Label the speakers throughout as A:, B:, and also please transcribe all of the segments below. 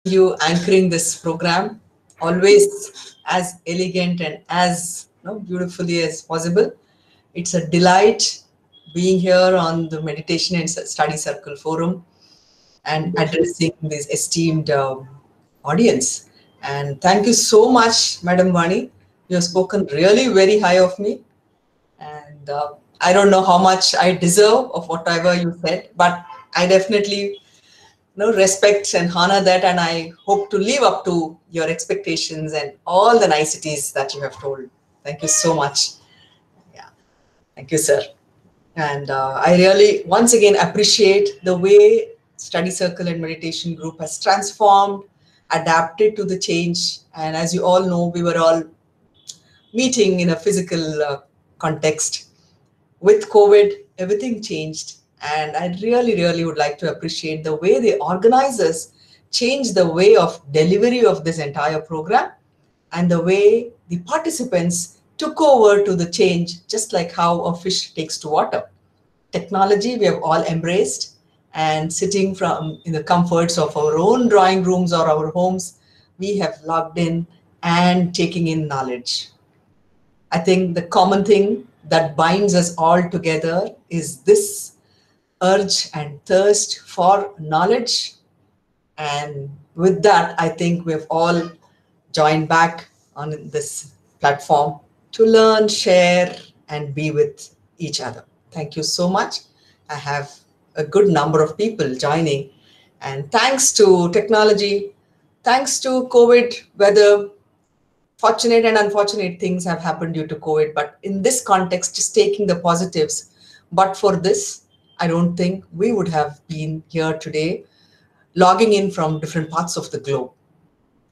A: you anchoring this program, always as elegant and as beautifully as possible. It's a delight being here on the Meditation and Study Circle Forum and addressing this esteemed audience. And thank you so much, Madam Vani. You have spoken really very high of me. And I don't know how much I deserve of whatever you said, but I definitely respect and honor that, and I hope to live up to your expectations and all the niceties that you have told. Thank you so much. Yeah, thank you, sir. And I really, once again, appreciate the way Study Circle and Meditation Group has transformed, adapted to the change. And as you all know, we were all meeting in a physical context. With COVID, everything changed. And I really, really would like to appreciate the way the organizers changed the way of delivery of this entire program and the way the participants took over to the change, just like how a fish takes to water. Technology we have all embraced, and sitting from in the comforts of our own drawing rooms or our homes, we have logged in and taking in knowledge. I think the common thing that binds us all together is this urge and thirst for knowledge. And with that, I think we've all joined back on this platform to learn, share, and be with each other. Thank you so much. I have a good number of people joining. And thanks to technology, thanks to COVID, whether fortunate and unfortunate things have happened due to COVID, but in this context, just taking the positives. But for this, I don't think we would have been here today, logging in from different parts of the globe.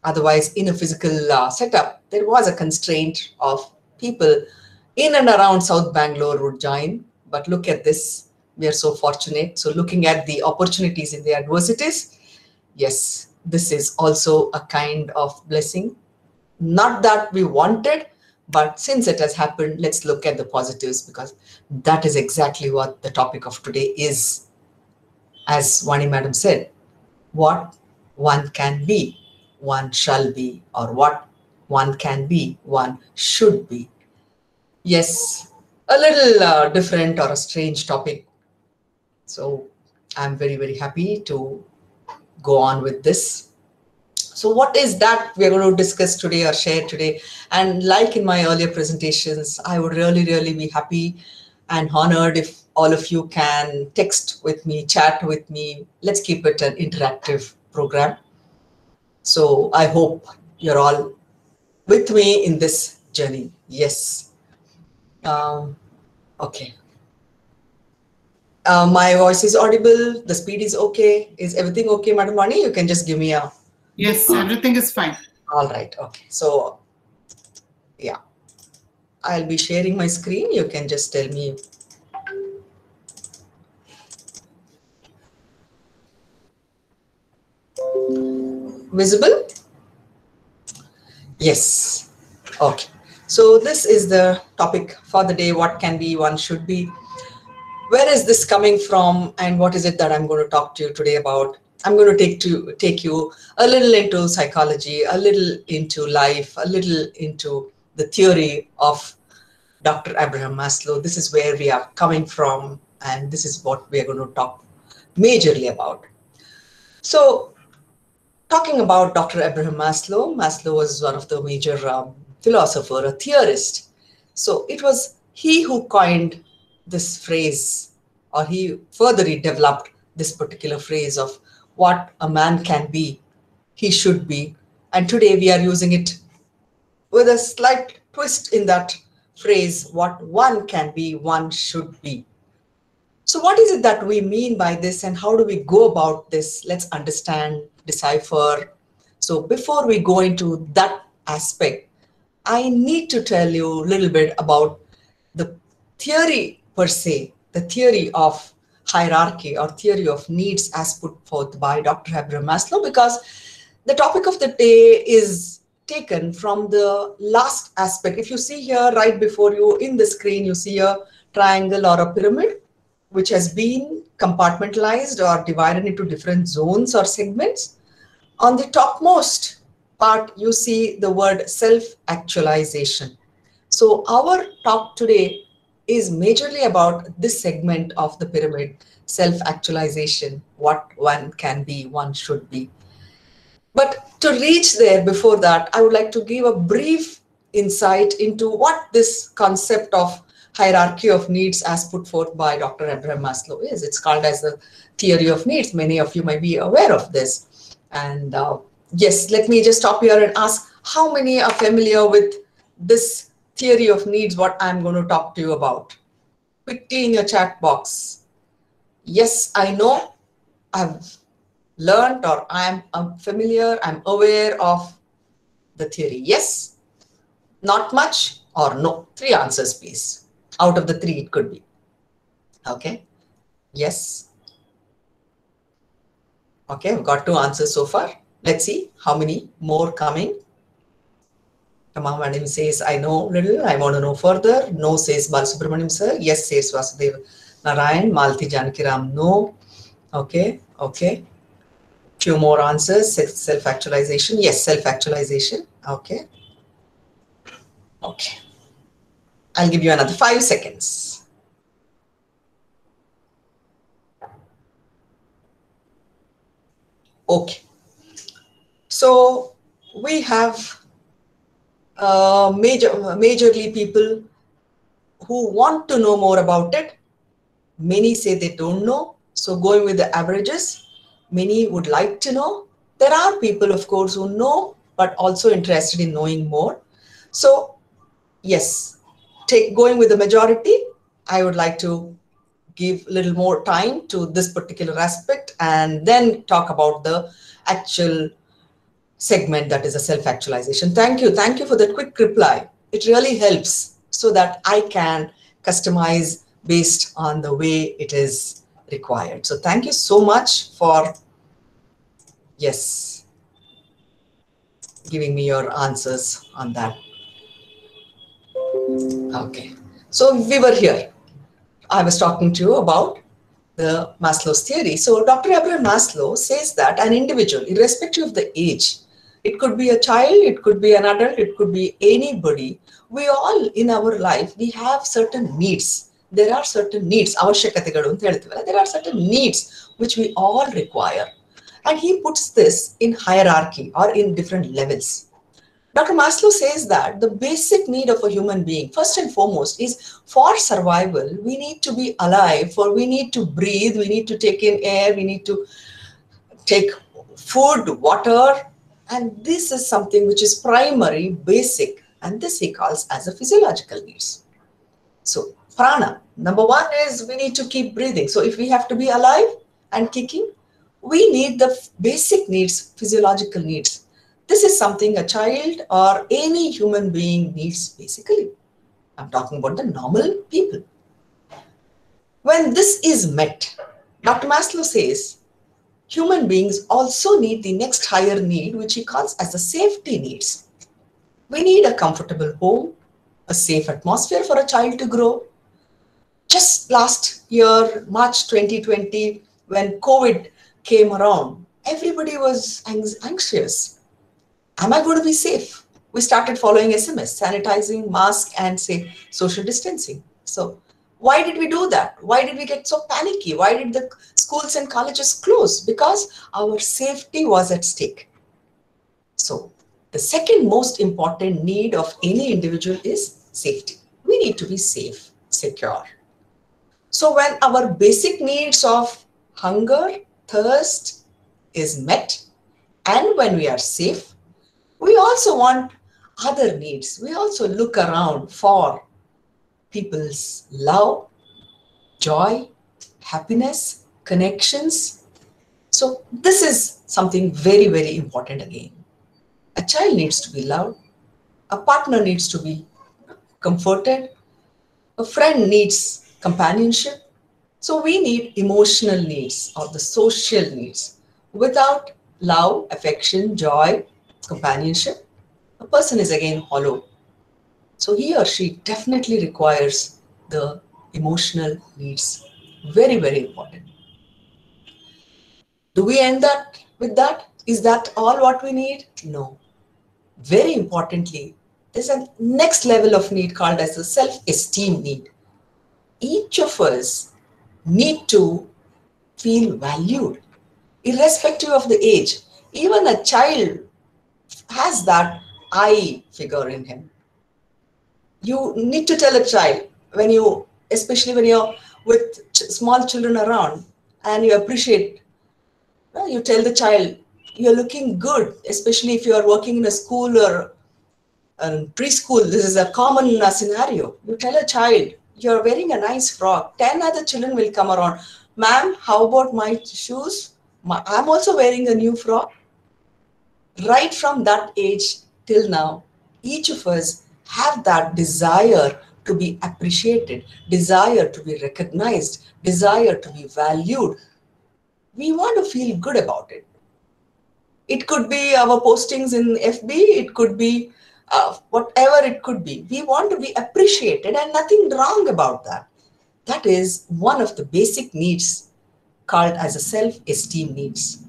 A: Otherwise, in a physical setup, there was a constraint of people in and around South Bangalore would join. But look at this, we are so fortunate. So looking at the opportunities in the adversities, yes, this is also a kind of blessing. Not that we wanted, but since it has happened, let's look at the positives, because that is exactly what the topic of today is. As Vani Madam said, what one can be, one shall be, or what one can be, one should be. Yes, a little different or a strange topic. So I'm very, very happy to go on with this. So what is that we're going to discuss today or share today? And like in my earlier presentations, I would really, really be happy and honored if all of you can text with me, chat with me. Let's keep it an interactive program. So I hope you're all with me in this journey. Yes. Okay. My voice is audible. The speed is okay. Is everything okay, Madam Vani? You can just give me a...
B: Yes, everything is fine.
A: All right. Okay. So, yeah, I'll be sharing my screen. You can just tell me. Visible? Yes. Okay. So this is the topic for the day. What can be, one should be. Where is this coming from, and what is it that I'm going to talk to you today about? I'm going to take you a little into psychology, a little into life, a little into the theory of Dr. Abraham Maslow. This is where we are coming from, and this is what we are going to talk majorly about. So, talking about Dr. Abraham Maslow, Maslow was one of the major philosopher, a theorist. So it was he who coined this phrase, or he further developed this particular phrase of what a man can be, he should be. And today we are using it with a slight twist in that phrase, what one can be, one should be. So what is it that we mean by this, and how do we go about this? Let's understand, decipher. So before we go into that aspect, I need to tell you a little bit about the theory per se, the theory of hierarchy or theory of needs as put forth by Dr. Abraham Maslow, because the topic of the day is taken from the last aspect. If you see here right before you in the screen, you see a triangle or a pyramid, which has been compartmentalized or divided into different zones or segments. On the topmost part, you see the word self-actualization. So our talk today is majorly about this segment of the pyramid, self-actualization, what one can be, one should be. But to reach there, before that, I would like to give a brief insight into what this concept of hierarchy of needs as put forth by Dr. Abraham Maslow is. It's called as the theory of needs. Many of you might be aware of this. And yes, let me just stop here and ask how many are familiar with this theory of needs, what I'm going to talk to you about. Quickly in your chat box. Yes, I know. I've learned or I'm familiar, I'm aware of the theory. Yes, not much, or no. Three answers, please. Out of the three, it could be. Okay. Yes. Okay, I've got two answers so far. Let's see how many more coming. Kama Madam says, I know little, I want to know further. No says Balasubramaniam sir. Yes says Vasudev Narayan. Malti Jankiram, no. Okay, okay. Few more answers. Self-actualization. Yes, self-actualization. Okay. Okay. I'll give you another 5 seconds. Okay. So we have majorly people who want to know more about it. Many say they don't know. So going with the averages, many would like to know. There are people, of course, who know, but also interested in knowing more. So yes, going with the majority, I would like to give a little more time to this particular aspect and then talk about the actual segment, that is a self-actualization. Thank you. Thank you for that quick reply. It really helps so that I can customize based on the way it is required. So thank you so much for, yes, giving me your answers on that. Okay. So we were here. I was talking to you about the Maslow's theory. So Dr. Abraham Maslow says that an individual, irrespective of the age, it could be a child, it could be an adult, it could be anybody. We all in our life, we have certain needs. There are certain needs. There are certain needs which we all require. And he puts this in hierarchy or in different levels. Dr. Maslow says that the basic need of a human being, first and foremost, is for survival, we need to be alive, for we need to breathe, we need to take in air, we need to take food, water, and this is something which is primary, basic, and this he calls as a physiological needs. So, prana, number one is we need to keep breathing. So, if we have to be alive and kicking, we need the basic needs, physiological needs. This is something a child or any human being needs basically. I'm talking about the normal people. When this is met, Dr. Maslow says human beings also need the next higher need, which he calls as the safety needs. We need a comfortable home, a safe atmosphere for a child to grow. Just last year, March 2020, when COVID came around, everybody was anxious. Am I going to be safe? We started following SMS, sanitizing, mask, and say social distancing. So why did we do that? Why did we get so panicky? Why did the schools and colleges close? Because our safety was at stake. So the second most important need of any individual is safety. We need to be safe, secure. So when our basic needs of hunger, thirst is met, and when we are safe, we also want other needs. We also look around for people's love, joy, happiness, connections. So this is something very, very important again. A child needs to be loved. A partner needs to be comforted. A friend needs companionship. So we need emotional needs or the social needs. Without love, affection, joy, companionship, a person is again hollow. So he or she definitely requires the emotional needs. Very, very important. Do we end that with that? Is that all what we need? No. Very importantly, there's a next level of need called as the self-esteem need. Each of us need to feel valued, irrespective of the age. Even a child has that I figure in him. You need to tell a child when you, especially when you're with small children around and you appreciate, you tell the child, you're looking good, especially if you are working in a school or preschool. This is a common scenario. You tell a child, you're wearing a nice frock. 10 other children will come around. Ma'am, how about my shoes? I'm also wearing a new frock. Right from that age till now, each of us have that desire to be appreciated, desire to be recognized, desire to be valued. We want to feel good about it. It could be our postings in FB, it could be whatever it could be. We want to be appreciated and nothing wrong about that. That is one of the basic needs called as a self-esteem needs.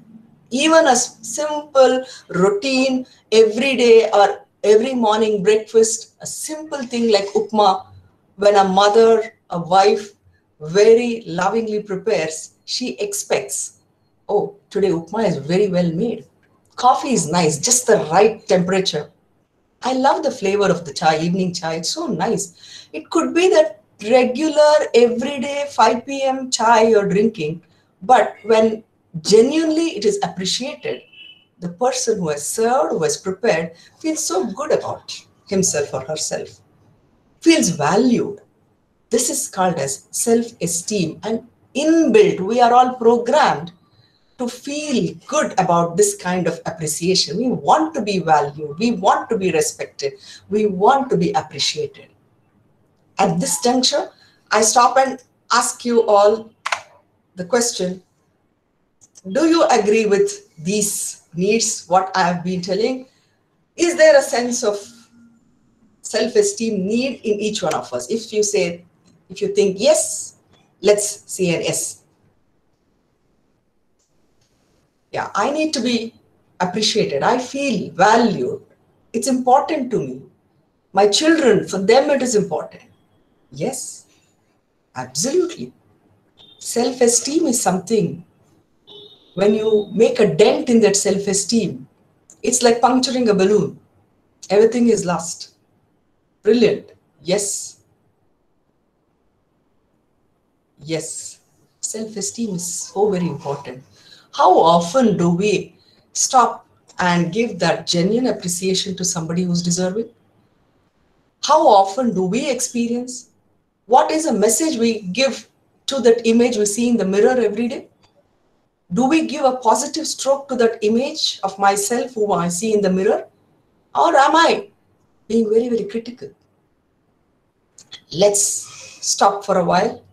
A: Even a simple routine every day or every morning breakfast, a simple thing like upma, when a mother, a wife very lovingly prepares, she expects, oh, today upma is very well made. Coffee is nice, just the right temperature. I love the flavor of the chai, evening chai. It's so nice. It could be that regular, everyday 5 p.m. chai you're drinking, but when genuinely it is appreciated, the person who has served, who has prepared, feels so good about himself or herself, feels valued. This is called as self-esteem, and inbuilt, we are all programmed to feel good about this kind of appreciation. We want to be valued, we want to be respected, we want to be appreciated. At this juncture, I stop and ask you all the question, do you agree with these needs, what I have been telling? Is there a sense of self-esteem need in each one of us? If you say, if you think yes, let's see an yes. Yeah, I need to be appreciated. I feel valued. It's important to me. My children, for them it is important. Yes, absolutely. Self-esteem is something, when you make a dent in that self-esteem, it's like puncturing a balloon. Everything is lost. Brilliant. Yes. Yes. Self-esteem is so very important. How often do we stop and give that genuine appreciation to somebody who's deserving? How often do we experience? What is a message we give to that image we see in the mirror every day? Do we give a positive stroke to that image of myself whom I see in the mirror? Or am I being very, very critical? Let's stop for a while.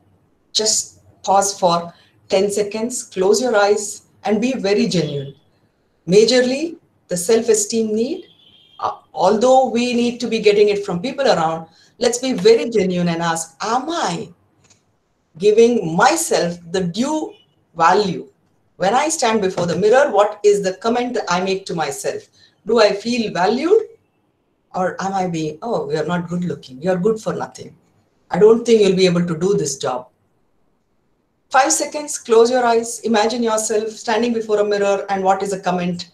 A: Just pause for 10 seconds, close your eyes, and be very genuine. Majorly, the self-esteem need, although we need to be getting it from people around, let's be very genuine and ask, am I giving myself the due value? When I stand before the mirror, what is the comment that I make to myself? Do I feel valued? Or am I being, oh, you're not good looking, you're good for nothing, I don't think you'll be able to do this job. 5 seconds, close your eyes, imagine yourself standing before a mirror, and what is a comment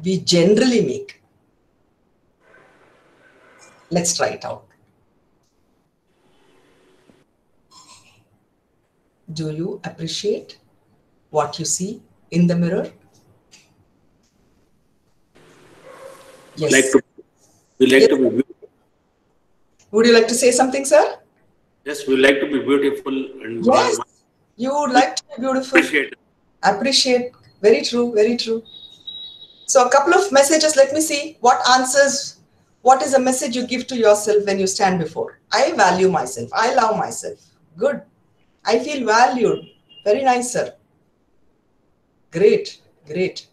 A: we generally make? Let's try it out. Do you appreciate what you see in the mirror?
C: Like
A: Yes.
C: to we like
A: Yes.
C: to be beautiful.
A: Would you like to say something, sir?
C: Yes, we like to be beautiful and
A: Yes.
C: want
A: You would
C: to
A: like to be beautiful.
C: appreciate.
A: Appreciate. Very true. Very true. So a couple of messages. Let me see what answers. What is a message you give to yourself when you stand before? I value myself. I love myself. Good. I feel valued. Very nice, sir. Great. Great.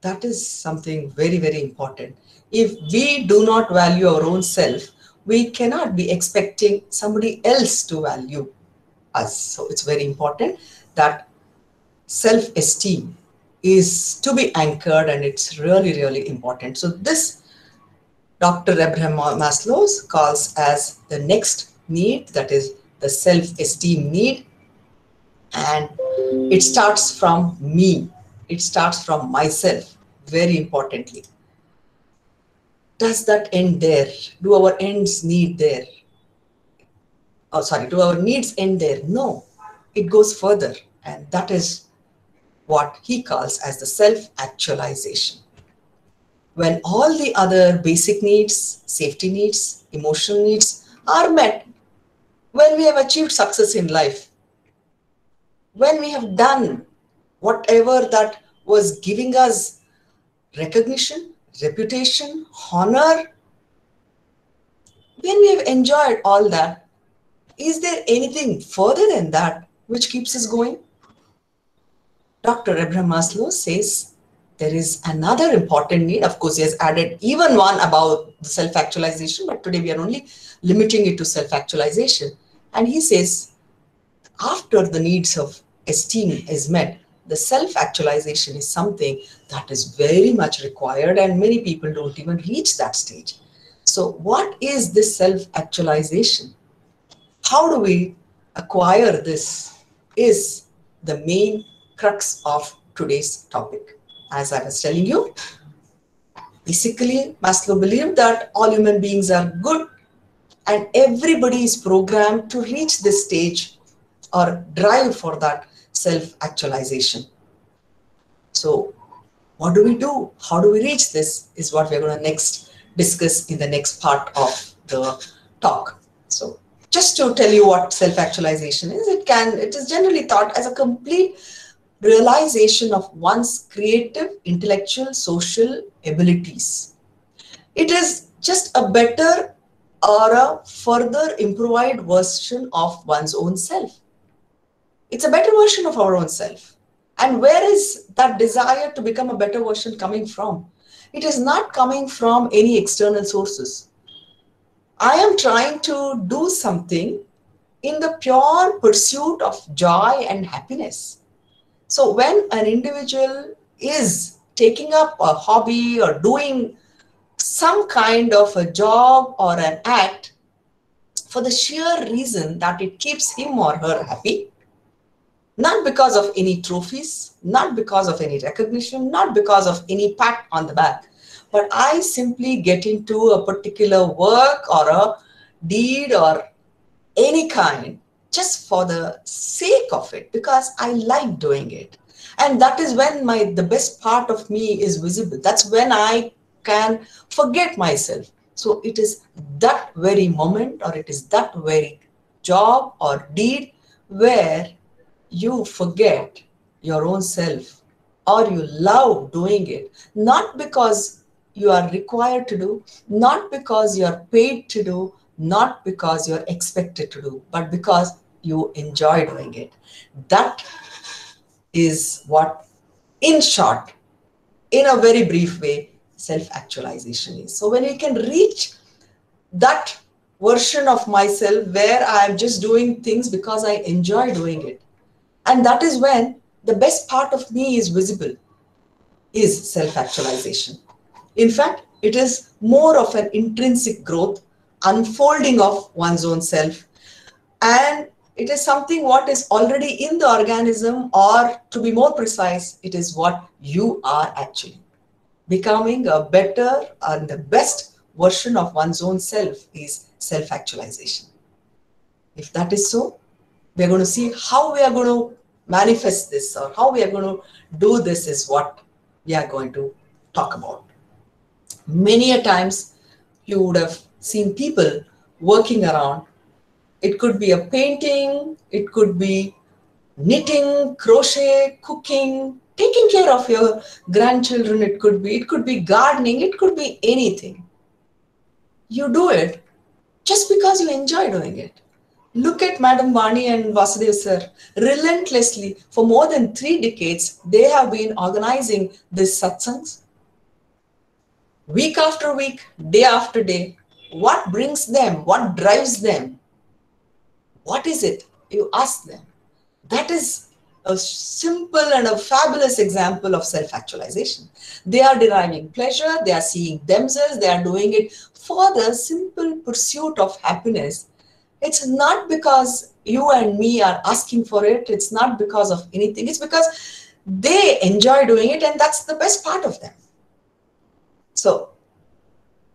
A: That is something very, very important. If we do not value our own self, we cannot be expecting somebody else to value us. So it's very important that self-esteem is to be anchored, and it's really, really important. So this Dr. Abraham Maslow calls as the next need, that is the self-esteem need. And it starts from me. It starts from myself, very importantly. Does that end there? Do our ends need there? Oh, sorry, do our needs end there? No, it goes further. And that is what he calls as the self-actualization. When all the other basic needs, safety needs, emotional needs are met, when we have achieved success in life, when we have done whatever that was giving us recognition, reputation, honor, when we have enjoyed all that, is there anything further than that which keeps us going? Dr. Abraham Maslow says there is another important need. Of course, he has added even one about the self-actualization, but today we are only limiting it to self-actualization. And he says, after the needs of esteem is met, the self-actualization is something that is very much required, and many people don't even reach that stage. So what is this self-actualization? How do we acquire this is the main crux of today's topic. As I was telling you, basically Maslow believed that all human beings are good and everybody is programmed to reach this stage or drive for that self-actualization. So what do we do? How do we reach this is what we're going to next discuss in the next part of the talk. So just to tell you what self-actualization is, it is generally thought as a complete realization of one's creative, intellectual, social abilities. It is just a better or a further improved version of one's own self. It's a better version of our own self. And where is that desire to become a better version coming from? It is not coming from any external sources. I am trying to do something in the pure pursuit of joy and happiness. So when an individual is taking up a hobby or doing some kind of a job or an act for the sheer reason that it keeps him or her happy, not because of any trophies, not because of any recognition, not because of any pat on the back, but I simply get into a particular work or a deed or any kind just for the sake of it, because I like doing it. And that is when the best part of me is visible. That's when I can forget myself. So it is that very moment, or it is that very job or deed where you forget your own self, or you love doing it, not because you are required to do, not because you are paid to do, not because you're expected to do, but because you enjoy doing it. That is what, in short, in a very brief way, self-actualization is. So when we can reach that version of myself where I'm just doing things because I enjoy doing it, and that is when the best part of me is visible, is self-actualization. In fact, it is more of an intrinsic growth, unfolding of one's own self, and it is something what is already in the organism, or to be more precise, it is what you are actually. Becoming a better and the best version of one's own self is self-actualization. If that is so, we are going to see how we are going to manifest this, or how we are going to do this is what we are going to talk about. Many a times you would have seen people working around. It could be a painting, it could be knitting, crochet, cooking, taking care of your grandchildren, it could be gardening, it could be anything. You do it just because you enjoy doing it. Look at Madam Vani and Vasudev sir. Relentlessly, for more than 3 decades, they have been organizing these satsangs. Week after week, day after day. What brings them? What drives them? What is it? You ask them. That is a simple and a fabulous example of self-actualization. They are deriving pleasure, they are seeing themselves, they are doing it for the simple pursuit of happiness. It's not because you and me are asking for it, it's not because of anything, it's because they enjoy doing it, and that's the best part of them. So,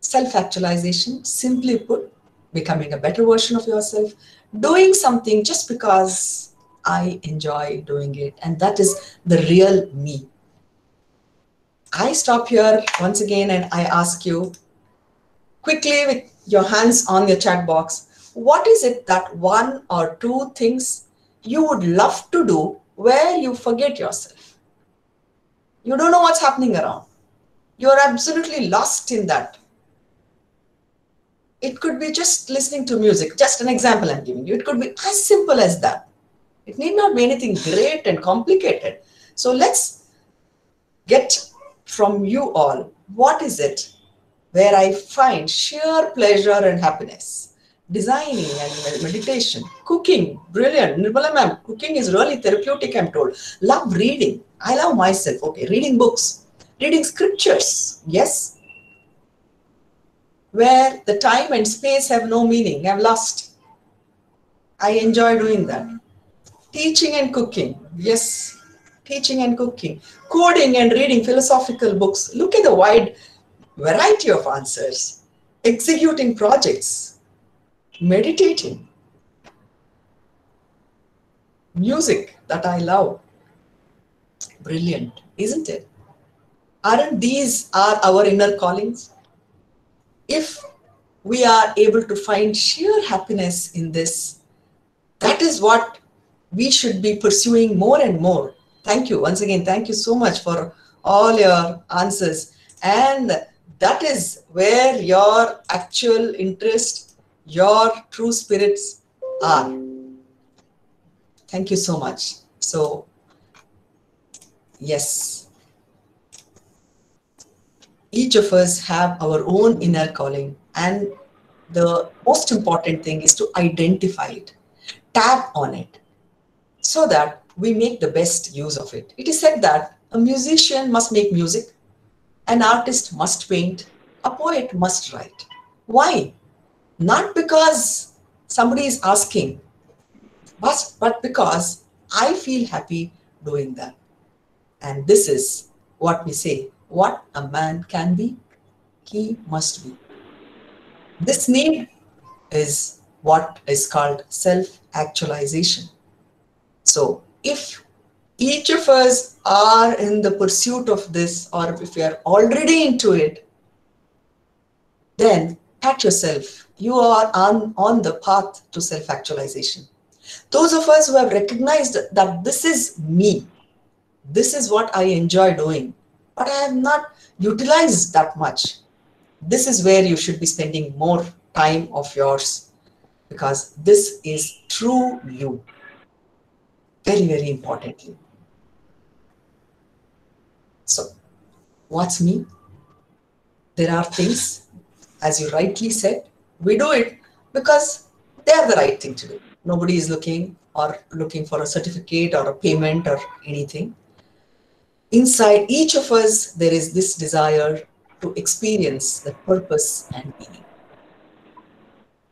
A: self-actualization, simply put, becoming a better version of yourself, doing something just because I enjoy doing it, and that is the real me. I stop here once again and I ask you quickly with your hands on your chat box, what is it that one or two things you would love to do where you forget yourself? You don't know what's happening around. You're absolutely lost in that. It could be just listening to music, just an example I'm giving you. It could be as simple as that. It need not be anything great and complicated. So let's get from you all, what is it where I find sheer pleasure and happiness? Designing and meditation, cooking, brilliant. Nirmala ma'am, cooking is really therapeutic, I'm told. Love reading. I love myself. Okay, reading books, reading scriptures. Yes, where the time and space have no meaning. I'm lost. I enjoy doing that. Teaching and cooking. Yes, teaching and cooking. Coding and reading philosophical books. Look at the wide variety of answers. Executing projects. Meditating. Music that I love. Brilliant, isn't it? Aren't these are our inner callings? If we are able to find sheer happiness in this, that is what we should be pursuing more and more. Thank you. Once again, thank you so much for all your answers. And that is where your actual interest, your true spirits are. Thank you so much. So, yes, each of us have our own inner calling, and the most important thing is to identify it, tap on it, so that we make the best use of it. It is said that a musician must make music, an artist must paint, a poet must write. Why? Not because somebody is asking, but because I feel happy doing that. And this is what we say, what a man can be, he must be. This need is what is called self-actualization. So if each of us are in the pursuit of this, or if we are already into it, then pat yourself. You are on the path to self-actualization. Those of us who have recognized that this is me, this is what I enjoy doing, but I have not utilized that much. This is where you should be spending more time of yours, because this is true you. Very, very importantly. So, what's me? There are things, as you rightly said, we do it because they are the right thing to do. Nobody is looking for a certificate or a payment or anything. Inside each of us, there is this desire to experience the purpose and meaning.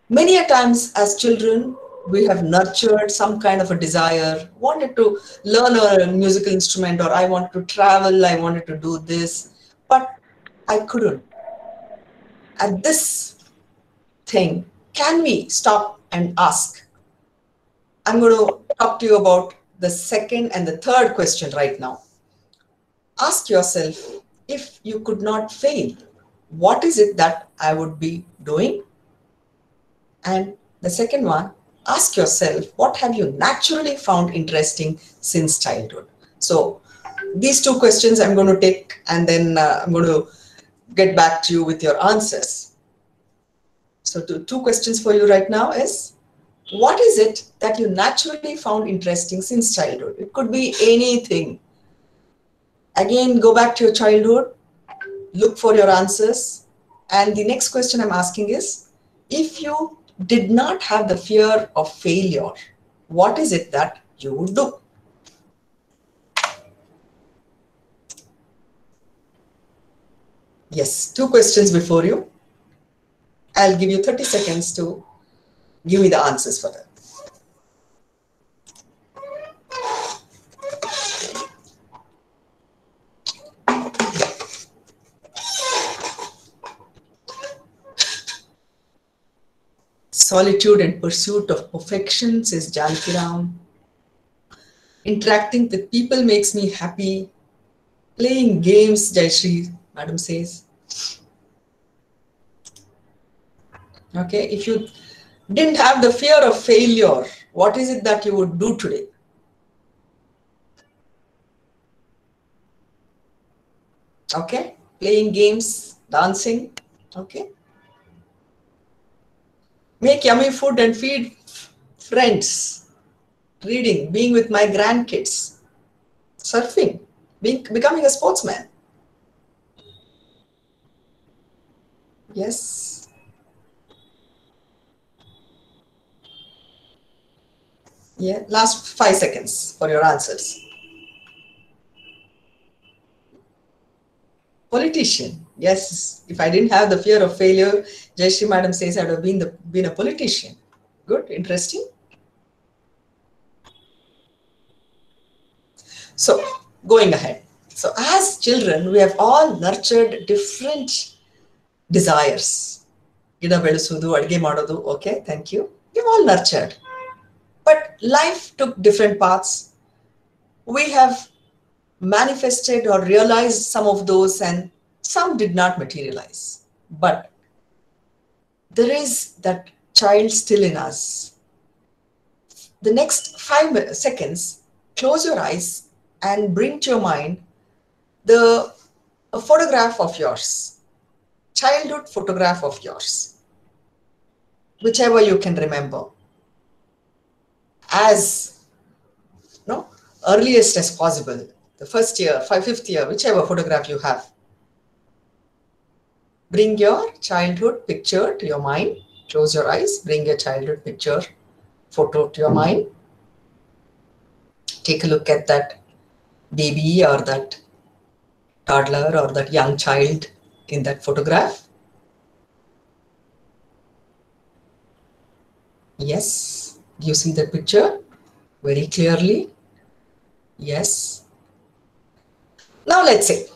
A: Many a times as children, we have nurtured some kind of a desire, wanted to learn a musical instrument, or I wanted to travel, I wanted to do this, but I couldn't. At this thing, can we stop and ask? I'm going to talk to you about the second and the third question right now. Ask yourself, if you could not fail, what is it that I would be doing? And the second one, ask yourself, what have you naturally found interesting since childhood? So these two questions I'm going to take, and then I'm going to get back to you with your answers. So two questions for you right now is, what is it that you naturally found interesting since childhood? It could be anything. Again, go back to your childhood, look for your answers. And the next question I'm asking is, if you did not have the fear of failure, what is it that you would do? Yes, two questions before you. I'll give you 30 seconds to give me the answers for that. Solitude and pursuit of perfection, says Janki Ram. Interacting with people makes me happy. Playing games, Jayashree, madam says. Okay, if you didn't have the fear of failure, what is it that you would do today? Okay, playing games, dancing. Okay, make yummy food and feed friends. Reading, being with my grandkids, surfing, becoming a sportsman. Yes. Yeah, last 5 seconds for your answers. Politician. Yes, if I didn't have the fear of failure, Jayashree madam says I would have been a politician. Good, interesting. So, going ahead. So, as children, we have all nurtured different desires. Gida belusudu, adge madodu. Okay, thank you. We've all nurtured. But life took different paths. We have manifested or realized some of those, and some did not materialize. But there is that child still in us. The next 5 seconds, close your eyes and bring to your mind a photograph of yours, childhood photograph of yours, whichever you can remember, as no earliest as possible, the first year, fifth year, whichever photograph you have. Bring your childhood picture to your mind. Close your eyes, bring your childhood picture, photo to your mind. Take a look at that baby or that toddler or that young child in that photograph. Yes, do you see that picture very clearly? Yes. Now let's say,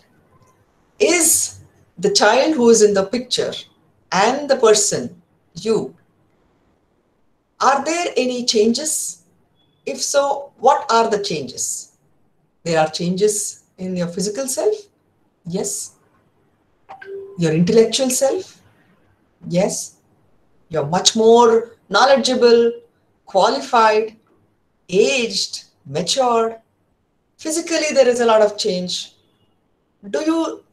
A: is the child who is in the picture and the person, you, are there any changes? If so, what are the changes? There are changes in your physical self? Yes. Your intellectual self? Yes. You're much more knowledgeable, qualified, aged, matured. Physically, there is a lot of change. Do you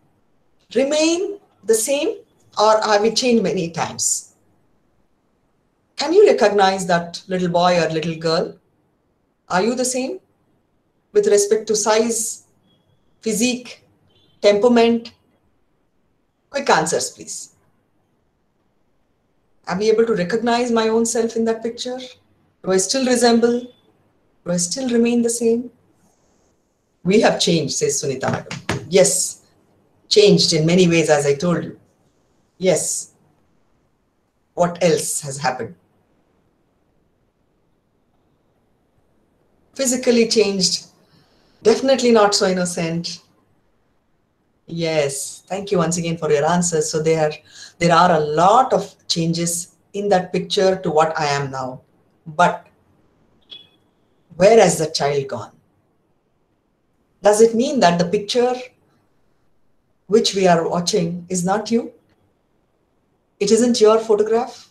A: remain the same, or have you changed many times? Can you recognize that little boy or little girl? Are you the same with respect to size, physique, temperament? Quick answers, please. Am I able to recognize my own self in that picture? Do I still resemble? Do I still remain the same? We have changed, says Sunita madam. Yes, changed in many ways, as I told you. Yes. What else has happened? Physically changed. Definitely not so innocent. Yes. Thank you once again for your answers. So there are a lot of changes in that picture to what I am now. But where has the child gone? Does it mean that the picture which we are watching is not you? It isn't your photograph?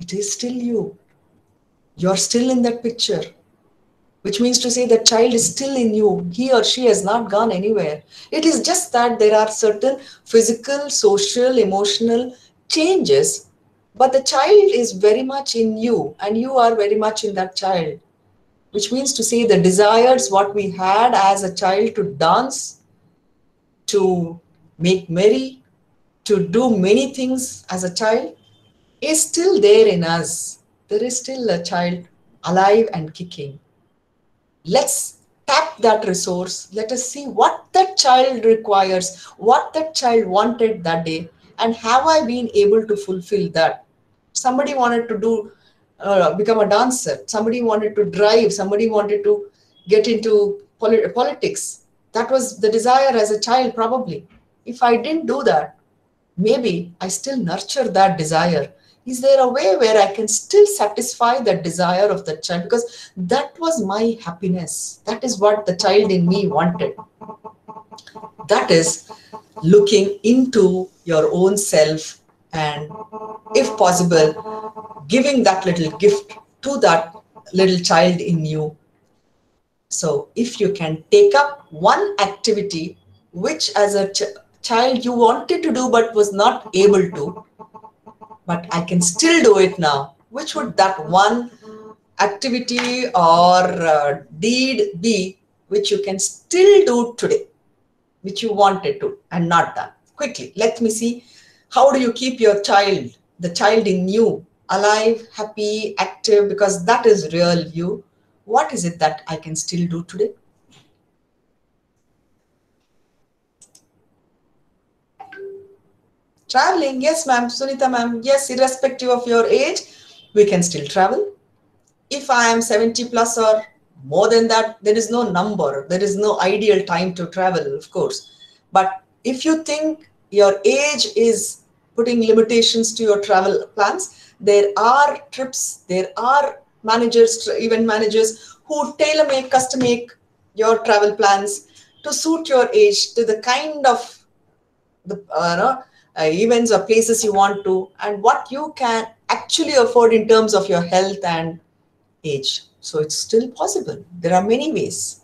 A: It is still you. You're still in that picture, which means to say that child is still in you. He or she has not gone anywhere. It is just that there are certain physical, social, emotional changes, but the child is very much in you and you are very much in that child, which means to say the desires what we had as a child to dance, to make merry, to do many things as a child is still there in us. There is still a child alive and kicking. Let's tap that resource. Let us see what that child requires, what that child wanted that day, and have I been able to fulfill that? Somebody wanted to become a dancer. Somebody wanted to drive. Somebody wanted to get into politics. That was the desire as a child, probably. If I didn't do that, maybe I still nurture that desire. Is there a way where I can still satisfy that desire of the child? Because that was my happiness. That is what the child in me wanted. That is looking into your own self and, if possible, giving that little gift to that little child in you. So, if you can take up one activity which as a child you wanted to do but was not able to, but I can still do it now, which would that one activity or deed be which you can still do today, which you wanted to and not done? Quickly, let me see. How do you keep your child, the child in you, alive, happy, active? Because that is real you. What is it that I can still do today? Traveling, yes, ma'am. Sunita, ma'am, yes, irrespective of your age, we can still travel. If I am 70 plus or more than that, there is no number, there is no ideal time to travel, of course. But if you think your age is putting limitations to your travel plans, there are trips, there are managers, event managers who tailor make, custom make your travel plans to suit your age, to the kind of the events or places you want to, and what you can actually afford in terms of your health and age. So it's still possible. There are many ways.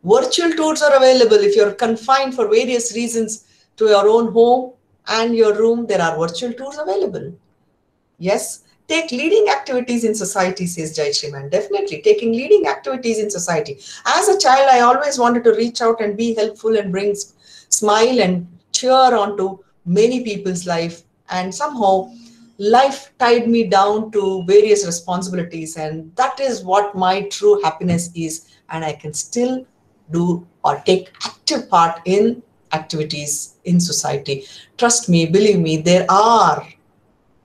A: Virtual tours are available if you're confined for various reasons to your own home and your room. There are virtual tours available. Yes, take leading activities in society, says Jai Shriman. Definitely taking leading activities in society. As a child, I always wanted to reach out and be helpful and bring smile and cheer onto many people's life. And somehow life tied me down to various responsibilities. And that is what my true happiness is. And I can still do or take active part in activities in society. Trust me, believe me, there are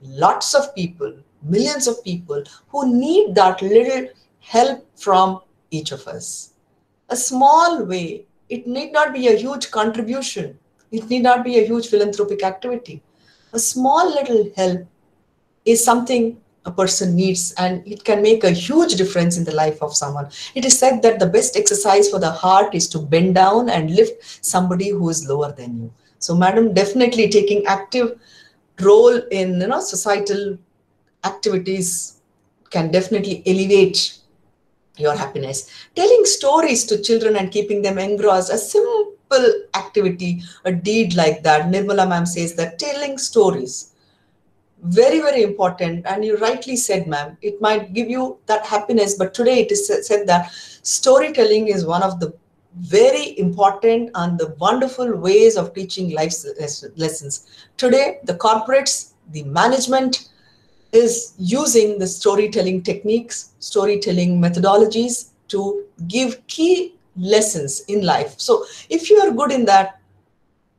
A: lots of people, millions of people who need that little help from each of us. A small way, it need not be a huge contribution, it need not be a huge philanthropic activity. A small little help is something a person needs, and it can make a huge difference in the life of someone. It is said that the best exercise for the heart is to bend down and lift somebody who is lower than you. So, madam, definitely taking active role in societal activities can definitely elevate your happiness. Telling stories to children and keeping them engrossed, a simple activity, a deed like that. Nirmala ma'am says that telling stories, very, very important. And you rightly said, ma'am, it might give you that happiness, but today it is said that storytelling is one of the very important and the wonderful ways of teaching life lessons. Today, the corporates, the management is using the storytelling techniques, storytelling methodologies to give key lessons in life. So if you are good in that,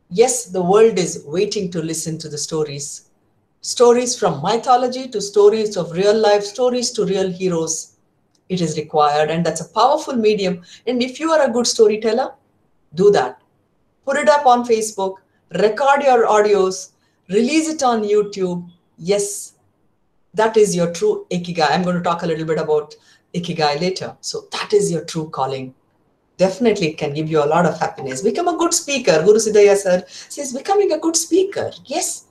A: yes, the world is waiting to listen to the stories. Stories from mythology to stories of real life, stories to real heroes. It is required, and that's a powerful medium. And if you are a good storyteller, do that. Put it up on Facebook, record your audios, release it on YouTube. Yes, that is your true ikigai. I'm going to talk a little bit about ikigai later. So that is your true calling. Definitely, it can give you a lot of happiness. Become a good speaker. Guru Siddhaya sir says, becoming a good speaker. Yes,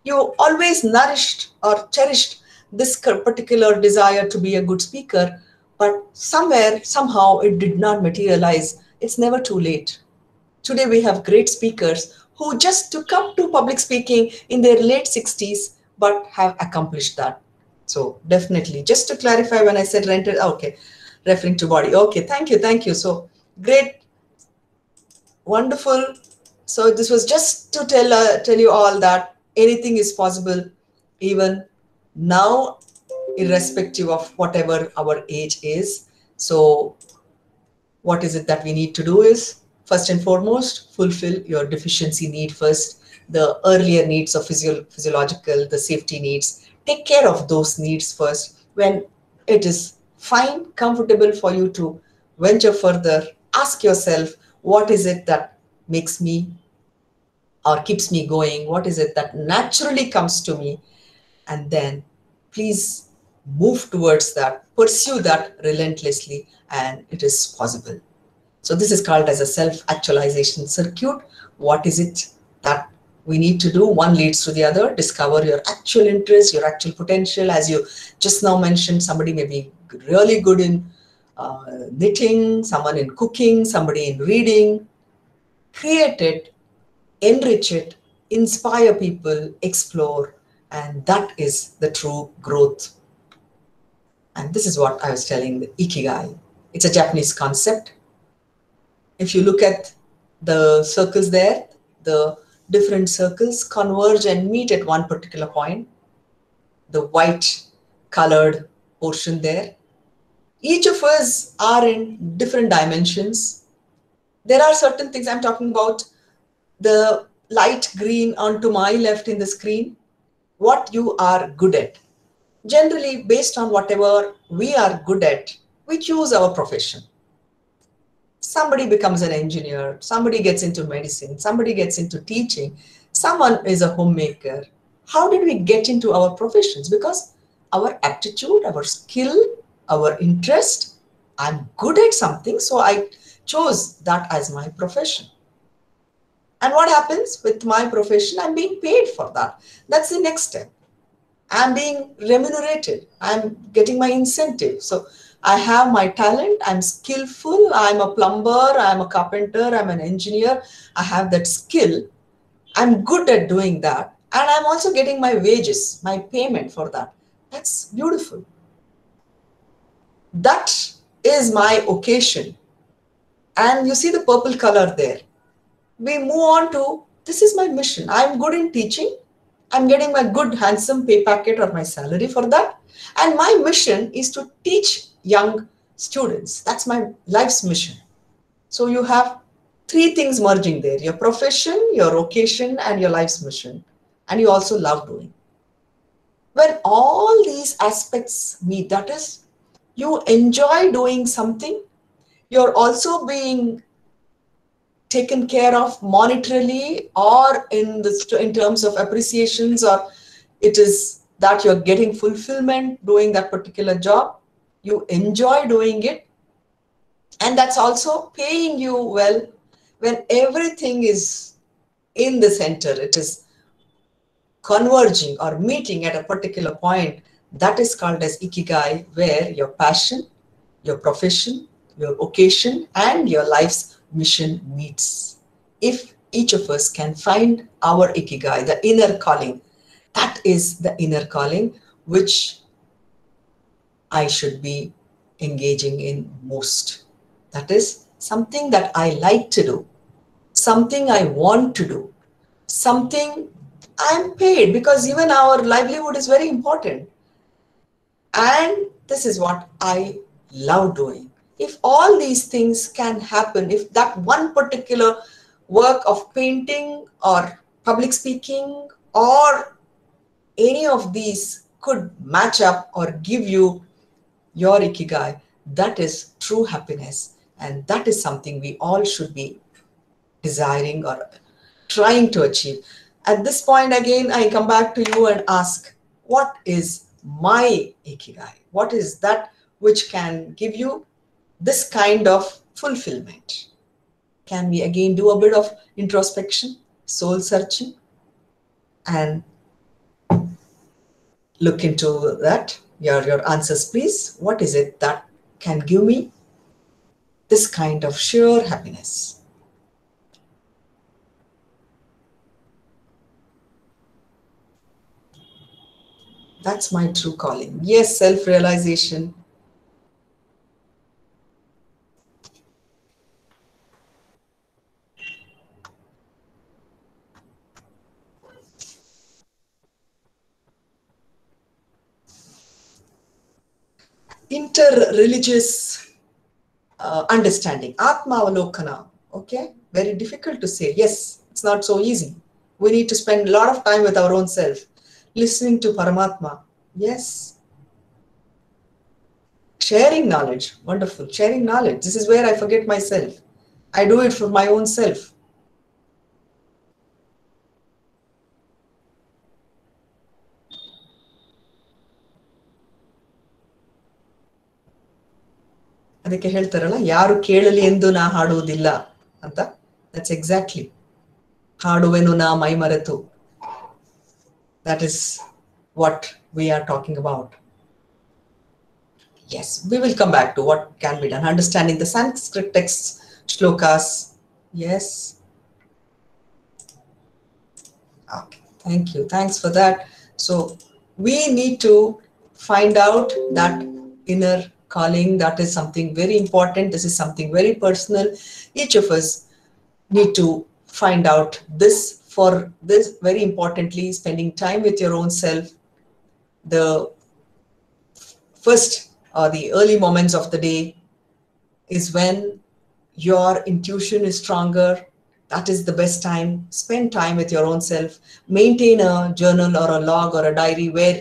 A: you always nourished or cherished this particular desire to be a good speaker, but somewhere, somehow, it did not materialize. It's never too late. Today, we have great speakers who just took up to public speaking in their late 60s, but have accomplished that. So, definitely, just to clarify, when I said rented, okay, referring to body. Okay, thank you, thank you. So, great, wonderful. So this was just to tell you all that anything is possible, even now, irrespective of whatever our age is. So what is it that we need to do is, first and foremost, fulfill your deficiency need first, the earlier needs of physiological, the safety needs. Take care of those needs first. When it is fine, comfortable for you to venture further, ask yourself, what is it that makes me or keeps me going? What is it that naturally comes to me? And then please move towards that, pursue that relentlessly, and it is possible. So this is called as a self-actualization circuit. What is it that we need to do? One leads to the other. Discover your actual interest, your actual potential. As you just now mentioned, somebody may be really good in knitting, someone in cooking, somebody in reading. Create it, enrich it, inspire people, explore, and that is the true growth. And this is what I was telling, the ikigai. It's a Japanese concept. If you look at the circles there, the different circles converge and meet at one particular point, the white colored portion there. Each of us are in different dimensions. There are certain things I'm talking about, the light green onto my left in the screen, what you are good at. Generally, based on whatever we are good at, we choose our profession. Somebody becomes an engineer, somebody gets into medicine, somebody gets into teaching, someone is a homemaker. How did we get into our professions? Because our aptitude, our skill, our interest, I'm good at something, so I chose that as my profession. And what happens with my profession? I'm being paid for that. That's the next step. I'm being remunerated. I'm getting my incentive. So I have my talent. I'm skillful. I'm a plumber. I'm a carpenter. I'm an engineer. I have that skill. I'm good at doing that. And I'm also getting my wages, my payment for that. That's beautiful. That is my occasion. And you see the purple color there. We move on to, this is my mission. I'm good in teaching. I'm getting my good, handsome pay packet or my salary for that. And my mission is to teach young students. That's my life's mission. So you have three things merging there, your profession, your vocation, and your life's mission. And you also love doing. When all these aspects meet, that is, you enjoy doing something, you're also being taken care of monetarily or in terms of appreciations, or it is that you're getting fulfillment doing that particular job, you enjoy doing it, and that's also paying you well. When everything is in the center, it is converging or meeting at a particular point, that is called as ikigai, where your passion, your profession, your occasion, and your life's mission meets. If each of us can find our ikigai, the inner calling, that is the inner calling which I should be engaging in most. That is something that I like to do, something I want to do, something I'm paid, because even our livelihood is very important. And this is what I love doing. If all these things can happen, if that one particular work of painting or public speaking or any of these could match up or give you your ikigai, that is true happiness. And that is something we all should be desiring or trying to achieve. At this point, again, I come back to you and ask, what is my ikigai? What is that which can give you this kind of fulfillment? Can we again do a bit of introspection, soul searching, and look into that? Your answers, please. What is it that can give me this kind of sheer happiness? That's my true calling. Yes, self-realization. Inter-religious understanding. Atma avalokana. Okay, very difficult to say. Yes, it's not so easy. We need to spend a lot of time with our own self, listening to Paramatma. Yes, sharing knowledge. Wonderful. Sharing knowledge. This is where I forget myself. I do it for my own self. ಅದಕ್ಕೆ ಹೇಳ್ತಾರಲ್ಲ, ಯಾರು ಕೇಳಲಿ ಎಂದು ನಾ ಹಾಡುವುದಿಲ್ಲ ಅಂತ. That's exactly. ಹಾಡುವೆನು ನಾ ಮೈ ಮರೆತು. That is what we are talking about. Yes, we will come back to what can be done. Understanding the Sanskrit texts, shlokas. Yes. Okay, thank you. Thanks for that. So we need to find out that inner calling. That is something very important. This is something very personal. Each of us need to find out this. For this, very importantly, spending time with your own self. The first or the early moments of the day is when your intuition is stronger. That is the best time. Spend time with your own self. Maintain a journal or a log or a diary where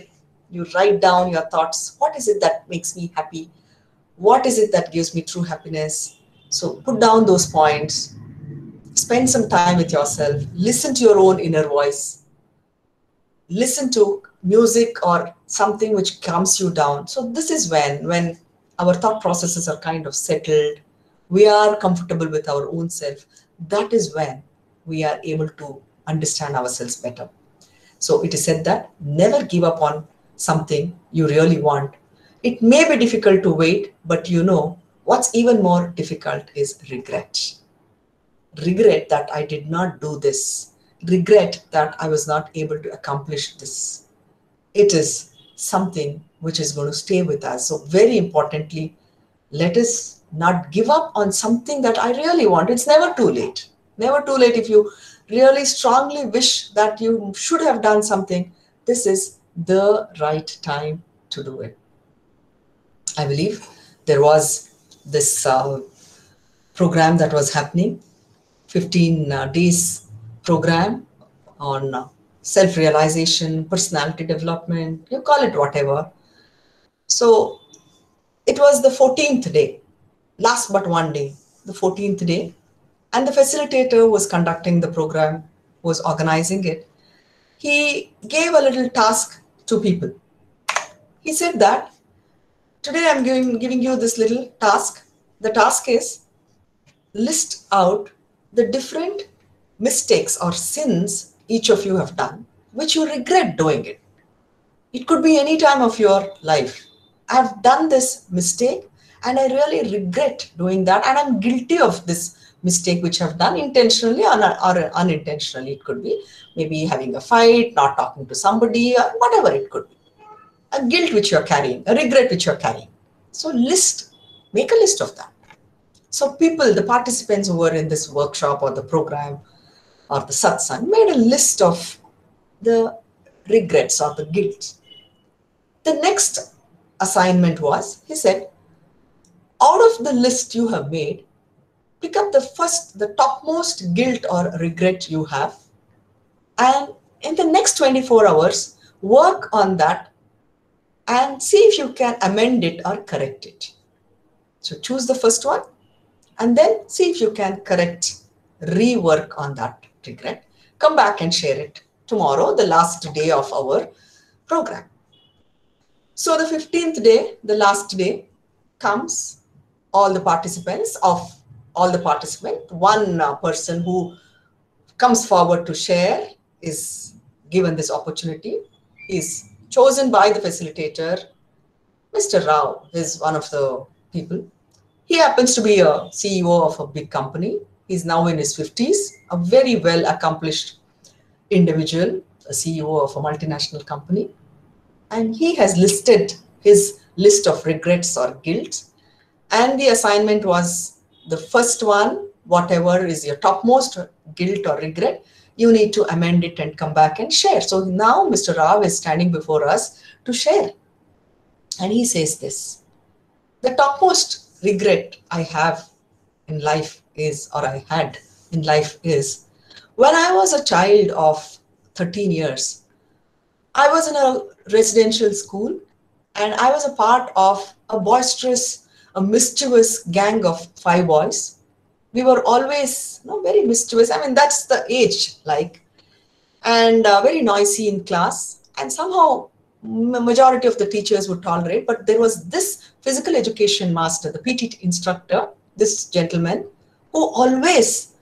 A: you write down your thoughts. What is it that makes me happy? What is it that gives me true happiness? So put down those points. Spend some time with yourself. Listen to your own inner voice. Listen to music or something which calms you down. So this is when our thought processes are kind of settled, we are comfortable with our own self. That is when we are able to understand ourselves better. So it is said that never give up on something you really want. It may be difficult to wait, but you know what's even more difficult is regret. Regret that I did not do this. Regret that I was not able to accomplish this. It is something which is going to stay with us. So very importantly, let us not give up on something that I really want. It's never too late. Never too late. If you really strongly wish that you should have done something, this is the right time to do it. I believe there was this program that was happening, 15 days program on self-realization, personality development, you call it whatever. So it was the 14th day, last but one day, the 14th day. And the facilitator was conducting the program, was organizing it. He gave a little task to people. He said that, today I'm giving you this little task. The task is, list out the different mistakes or sins each of you have done, which you regret doing it. It could be any time of your life. I've done this mistake and I really regret doing that, and I'm guilty of this mistake which I've done intentionally or unintentionally. It could be maybe having a fight, not talking to somebody, or whatever it could be. A guilt which you're carrying, a regret which you're carrying. So make a list of that. So people, the participants who were in this workshop or the program or the satsang, made a list of the regrets or the guilt. The next assignment was, he said, out of the list you have made, pick up the topmost guilt or regret you have, and in the next 24 hours, work on that and see if you can amend it or correct it. So choose the first one and then see if you can rework on that regret. Come back and share it tomorrow, the last day of our program. So the 15th day, the last day, comes all the participants, one person who comes forward to share is given this opportunity. He is chosen by the facilitator. Mr. Rao is one of the people. He happens to be a CEO of a big company. He's now in his 50s, a very well accomplished individual, a CEO of a multinational company. And he has listed his list of regrets or guilt. And the assignment was the first one, whatever is your topmost guilt or regret, you need to amend it and come back and share. So now Mr. Rao is standing before us to share. And he says this, the topmost regret I have in life is, or I had in life is, when I was a child of 13 years, I was in a residential school and I was a part of a boisterous, a mischievous gang of five boys. We were always, very mischievous. I mean, that's the age, like, and very noisy in class. And somehow, majority of the teachers would tolerate. But there was this physical education master, the PT instructor, this gentleman, who always,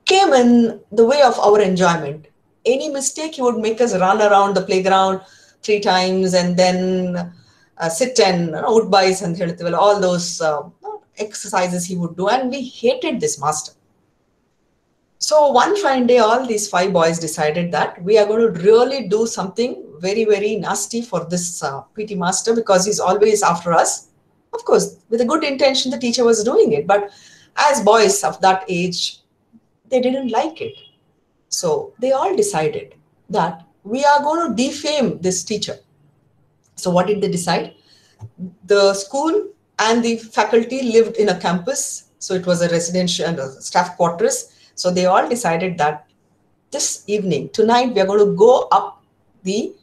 A: came in the way of our enjoyment. Any mistake, he would make us run around the playground three times and then sit and woodbys and all those exercises he would do. And we hated this master. So one fine day, all these five boys decided that we are going to really do something very, very nasty for this PT master because he's always after us. Of course, with a good intention, the teacher was doing it. But as boys of that age, they didn't like it. So they all decided that we are going to defame this teacher. So what did they decide? The school and the faculty lived in a campus. So it was a residential and staff quarters. So they all decided that this evening, tonight, we are going to go up the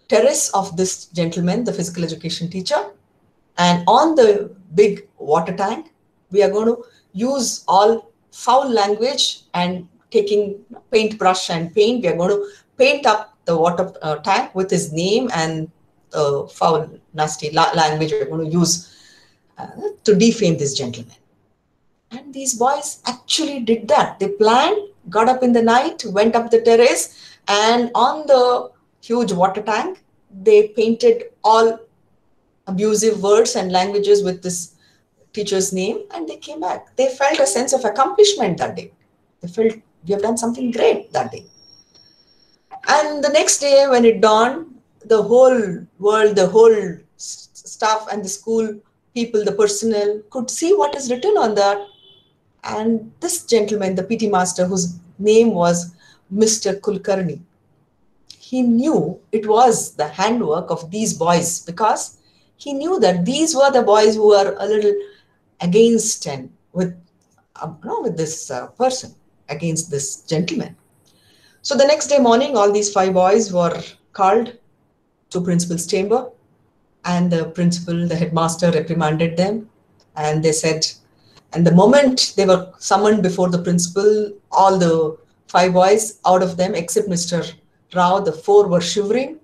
A: terrace of this gentleman, the physical education teacher. And on the big water tank, we are going to use all foul language and taking paintbrush and paint. We are going to paint up the water tank with his name and foul, nasty language we're going to use to defame this gentleman. And these boys actually did that. They planned, got up in the night, went up the terrace, and on the huge water tank, they painted all abusive words and languages with this teacher's name, and they came back. They felt a sense of accomplishment that day. They felt we have done something great that day. And the next day, when it dawned, the whole world, the whole staff and the school people, the personnel could see what is written on that. And this gentleman, the PT master, whose name was Mr. Kulkarni, he knew it was the handwork of these boys because he knew that these were the boys who were a little against and with this person, against this gentleman. So the next day morning, all these five boys were called to principal's chamber, and the principal, the headmaster, reprimanded them, and they said, and the moment they were summoned before the principal, all the five boys, out of them, except Mr. Rao, the four were shivering.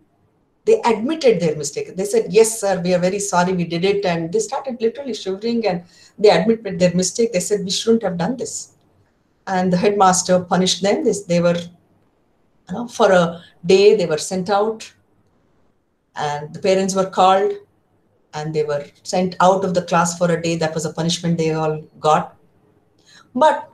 A: They admitted their mistake. They said, yes, sir, we are very sorry, we did it. And they started literally shivering and they admitted their mistake. They said, we shouldn't have done this. And the headmaster punished them. They were, for a day, they were sent out and the parents were called and they were sent out of the class for a day. That was a punishment they all got. But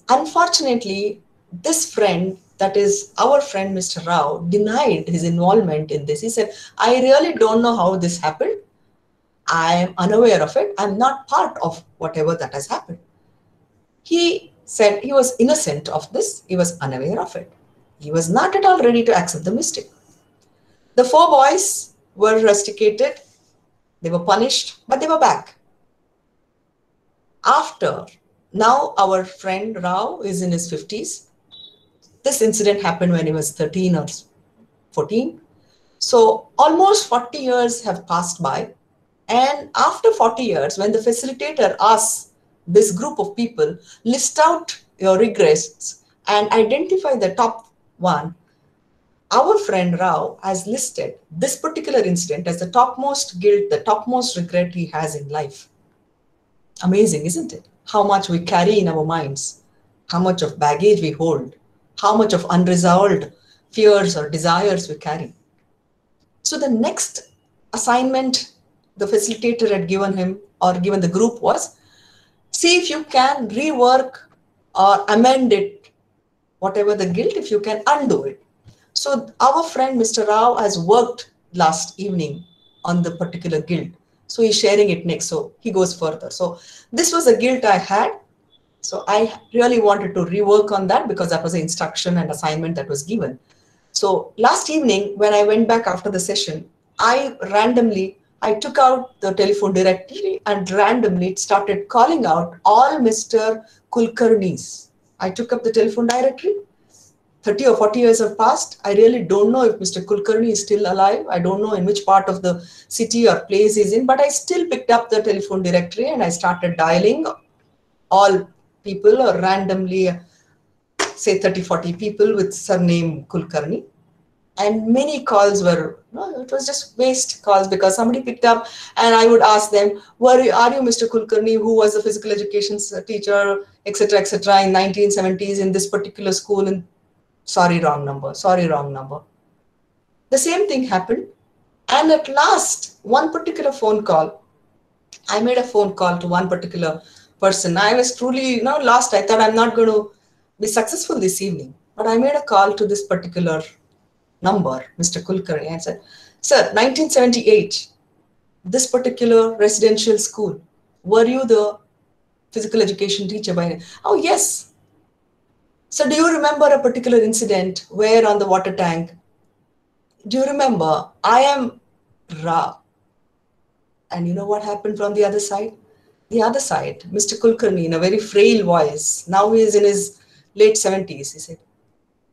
A: unfortunately, this friend, that is our friend Mr. Rao, denied his involvement in this. He said, I really don't know how this happened. I am unaware of it. I'm not part of whatever that has happened. He said he was innocent of this. He was unaware of it. He was not at all ready to accept the mistake. The four boys were rusticated. They were punished, but they were back. After, now our friend Rao is in his 50s. This incident happened when he was 13 or 14. So almost 40 years have passed by. And after 40 years, when the facilitator asks this group of people, list out your regrets and identify the top one, our friend Rao has listed this particular incident as the topmost guilt, the topmost regret he has in life. Amazing, isn't it? How much we carry in our minds, how much of baggage we hold, how much of unresolved fears or desires we carry. So the next assignment the facilitator had given him or given the group was, see if you can rework or amend it, whatever the guilt, if you can undo it. So our friend Mr. Rao has worked last evening on the particular guilt. So he's sharing it next. So he goes further. So this was a guilt I had. So I really wanted to rework on that because that was the instruction and assignment that was given. So last evening, when I went back after the session, I randomly I took out the telephone directory and randomly it started calling out all Mr. Kulkarnis. I took up the telephone directory. 30 or 40 years have passed. I really don't know if Mr. Kulkarni is still alive. I don't know in which part of the city or place he's in, but I still picked up the telephone directory and I started dialing all people or randomly, say 30, 40 people with surname Kulkarni. And many calls were, no, it was just waste calls because somebody picked up and I would ask them, are you Mr. Kulkarni, who was a physical education teacher, etc., in 1970s in this particular school? And sorry, wrong number, sorry, wrong number. The same thing happened. And at last, one particular phone call, I made a phone call to one particular person. I was truly, lost. I thought I'm not going to be successful this evening. But I made a call to this particular number, Mr. Kulkarni, and said, Sir, 1978, this particular residential school, were you the physical education teacher by name? Oh, yes. So do you remember a particular incident where on the water tank, do you remember, I am Ra? And you know what happened from the other side? The other side, Mr. Kulkarni, in a very frail voice, now he is in his late 70s, he said,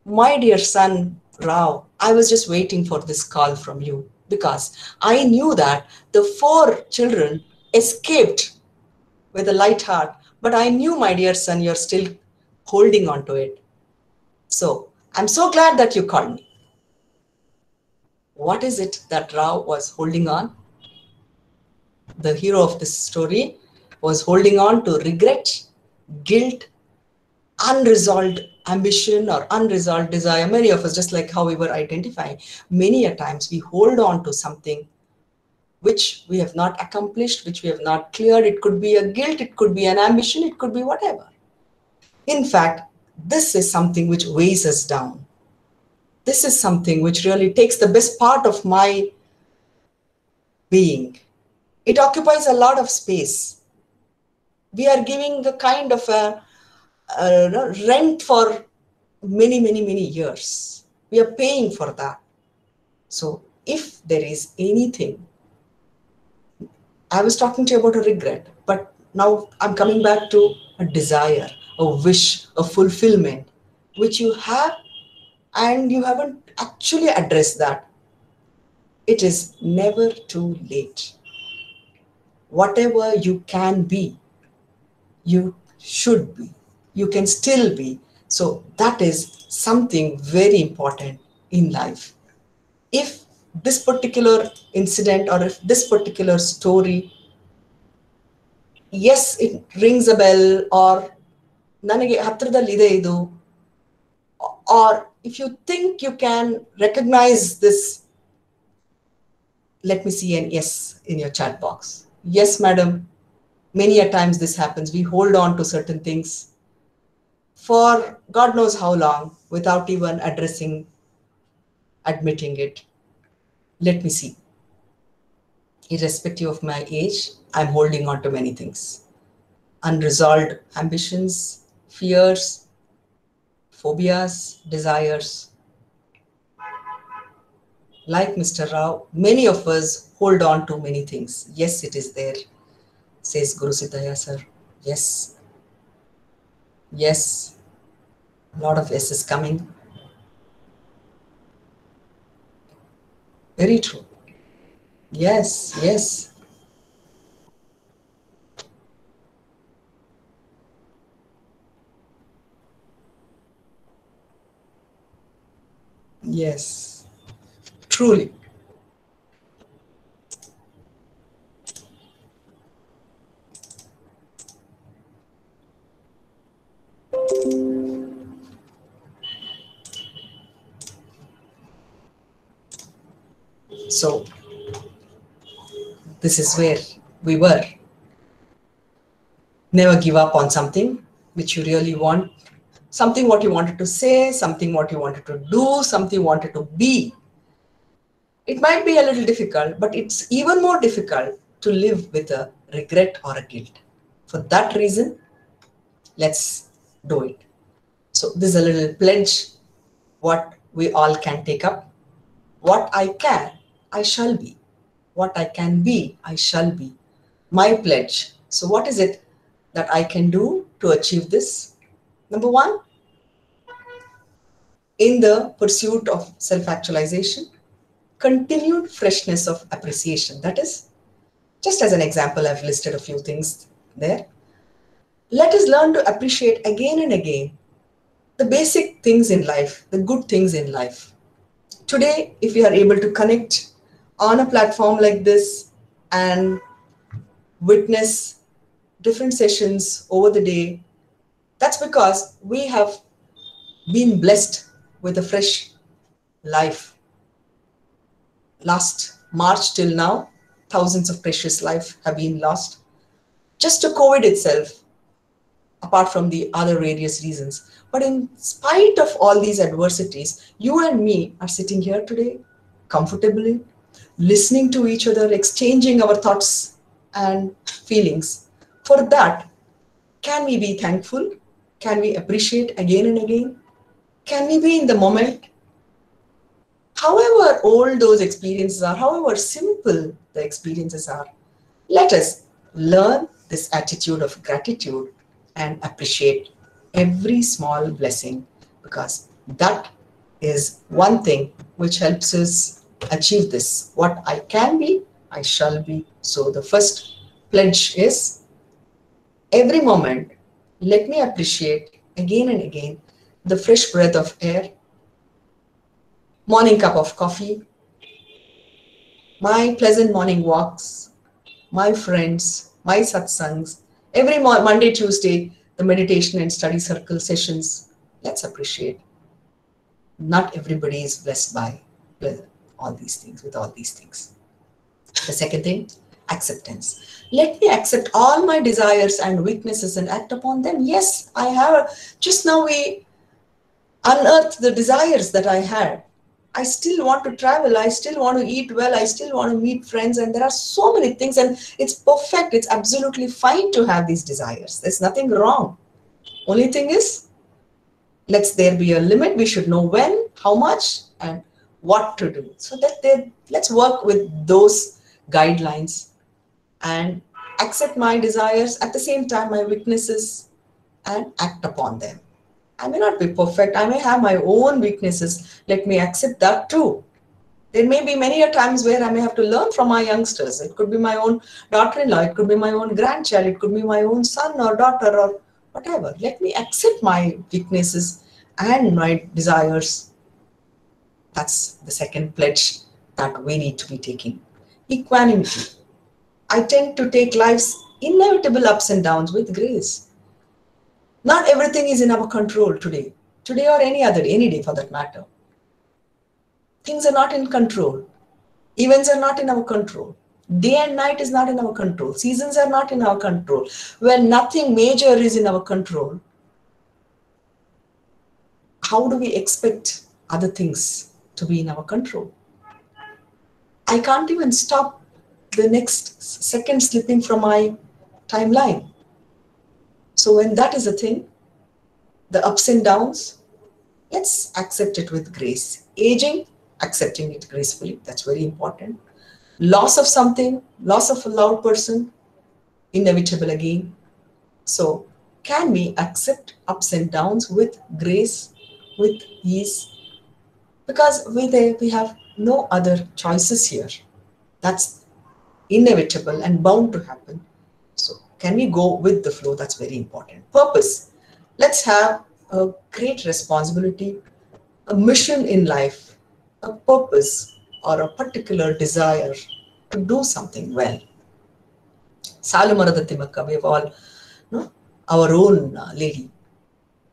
A: my dear son, Rao, I was just waiting for this call from you because I knew that the 4 children escaped with a light heart, but I knew, my dear son, you're still holding on to it. So I'm so glad that you called me. What is it that Rao was holding on? The hero of this story was holding on to regret, guilt, unresolved ambition or unresolved desire. Many of us, just like how we were identifying, many a times we hold on to something which we have not accomplished, which we have not cleared. It could be a guilt, it could be an ambition, it could be whatever. In fact, this is something which weighs us down. This is something which really takes the best part of my being. It occupies a lot of space. We are giving a kind of a rent for many, many, many years. We are paying for that. So if there is anything, I was talking to you about a regret, but now I'm coming back to a desire, a wish, a fulfillment, which you have and you haven't actually addressed that. It is never too late. Whatever you can be, you should be. You can still be. So that is something very important in life. If this particular incident or if this particular story, yes, it rings a bell, or ನನಗೆ ಹತ್ರದಲ್ಲಿದೆ ಇದು, or if you think you can recognize this, let me see an yes in your chat box. Yes, madam. Many a times this happens. We hold on to certain things for God knows how long without even admitting it. Let me see. Irrespective of my age, I'm holding on to many things. Unresolved ambitions, fears, phobias, desires. Like Mr. Rao, many of us hold on to many things. Yes, it is there, says Guru Siddhaya sir. Yes. Yes. A lot of yes is coming. Very true. Yes, yes. Yes. Truly. So this is where we were. Never give up on something which you really want, something what you wanted to say, something what you wanted to do, something you wanted to be. It might be a little difficult, but it's even more difficult to live with a regret or a guilt. For that reason, let's do it. So this is a little pledge, what we all can take up. What I can, I shall be. What I can be, I shall be. My pledge. So what is it that I can do to achieve this? Number one, in the pursuit of self-actualization, continued freshness of appreciation. That is, just as an example, I've listed a few things there. Let us learn to appreciate again and again the basic things in life, the good things in life. Today, if we are able to connect on a platform like this and witness different sessions over the day, that's because we have been blessed with a fresh life. Last March till now, thousands of precious lives have been lost just to COVID itself, apart from the other various reasons. But in spite of all these adversities, you and me are sitting here today comfortably, listening to each other, exchanging our thoughts and feelings. For that, can we be thankful? Can we appreciate again and again? Can we be in the moment? However old those experiences are, however simple the experiences are, let us learn this attitude of gratitude and appreciate every small blessing, because that is one thing which helps us achieve this. What I can be, I shall be. So the first pledge is every moment, let me appreciate again and again the fresh breath of air, morning cup of coffee, my pleasant morning walks, my friends, my satsangs, every Monday, Tuesday, the meditation and study circle sessions. Let's appreciate. Not everybody is blessed by all these things, with all these things. The second thing, acceptance. Let me accept all my desires and weaknesses and act upon them. Yes, I have. Just now we unearthed the desires that I had. I still want to travel. I still want to eat well. I still want to meet friends. And there are so many things, and it's perfect. It's absolutely fine to have these desires. There's nothing wrong. Only thing is, let's there be a limit. We should know when, how much, and what to do. So that let's work with those guidelines and accept my desires, at the same time my weaknesses, and act upon them. I may not be perfect. I may have my own weaknesses. Let me accept that too. There may be many a times where I may have to learn from my youngsters. It could be my own daughter-in-law. It could be my own grandchild. It could be my own son or daughter or whatever. Let me accept my weaknesses and my desires. That's the second pledge that we need to be taking. Equanimity. I tend to take life's inevitable ups and downs with grace. Not everything is in our control today or any day for that matter. Things are not in control. Events are not in our control. Day and night is not in our control. Seasons are not in our control. When nothing major is in our control, how do we expect other things to be in our control? I can't even stop the next second slipping from my timeline. So when that is a thing, the ups and downs, let's accept it with grace. Aging, accepting it gracefully, that's very important. Loss of something, loss of a loved person, inevitable again. So can we accept ups and downs with grace, with ease? Because we have no other choices here. That's inevitable and bound to happen. So can we go with the flow? That's very important. Purpose. Let's have a great responsibility, a mission in life, a purpose or a particular desire to do something well. Salumarada Timaka, we have all our own lady.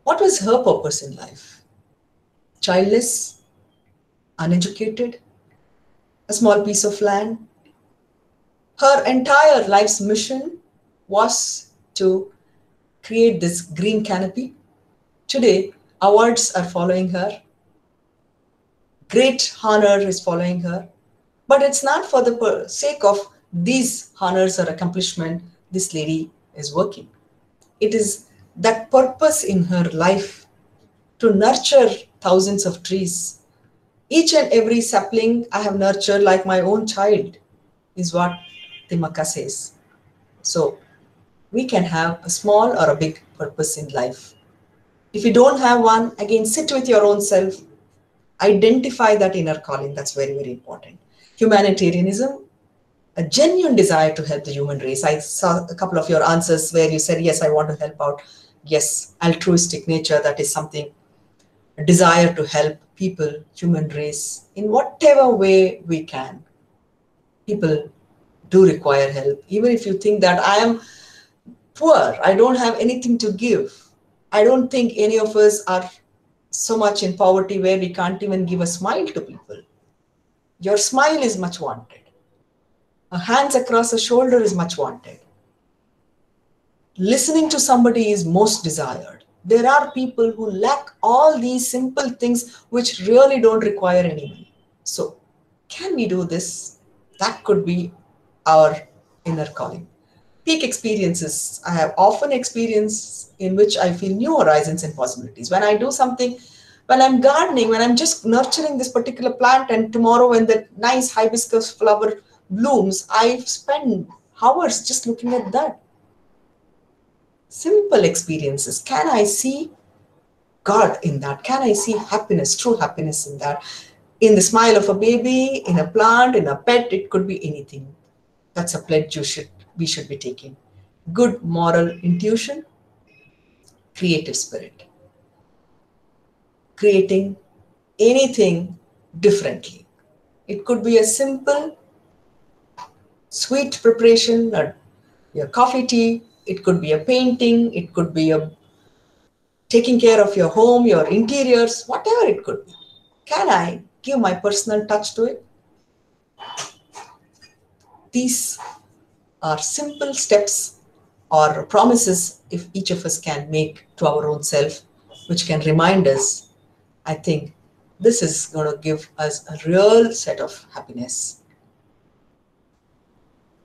A: What was her purpose in life? Childless, uneducated, a small piece of land. Her entire life's mission was to create this green canopy. Today, awards are following her. Great honor is following her. But it's not for the sake of these honors or accomplishment this lady is working. It is that purpose in her life to nurture thousands of trees. Each and every sapling I have nurtured like my own child. is what Timaka says. So we can have a small or a big purpose in life. If you don't have one, again, sit with your own self, identify that inner calling. That's very, very important. Humanitarianism, a genuine desire to help the human race. I saw a couple of your answers where you said, yes, I want to help out. Yes, altruistic nature, that is something, a desire to help people, human race, in whatever way we can. People do require help. Even if you think that I am poor, I don't have anything to give. I don't think any of us are so much in poverty where we can't even give a smile to people. Your smile is much wanted. A hands across the shoulder is much wanted. Listening to somebody is most desired. There are people who lack all these simple things which really don't require any money. So, can we do this? That could be our inner calling. Peak experiences. I have often experienced in which I feel new horizons and possibilities. When I do something, when I'm gardening, when I'm just nurturing this particular plant, and tomorrow when the nice hibiscus flower blooms, I spend hours just looking at that. Simple experiences. Can I see God in that? Can I see happiness, true happiness in that? In the smile of a baby, in a plant, in a pet, it could be anything. That's a pledge we should be taking. Good moral intuition, creative spirit. Creating anything differently. It could be a simple, sweet preparation, your coffee tea. It could be a painting. It could be a taking care of your home, your interiors, whatever it could be. Can I give my personal touch to it? These are simple steps or promises if each of us can make to our own self, which can remind us, I think this is going to give us a real set of happiness.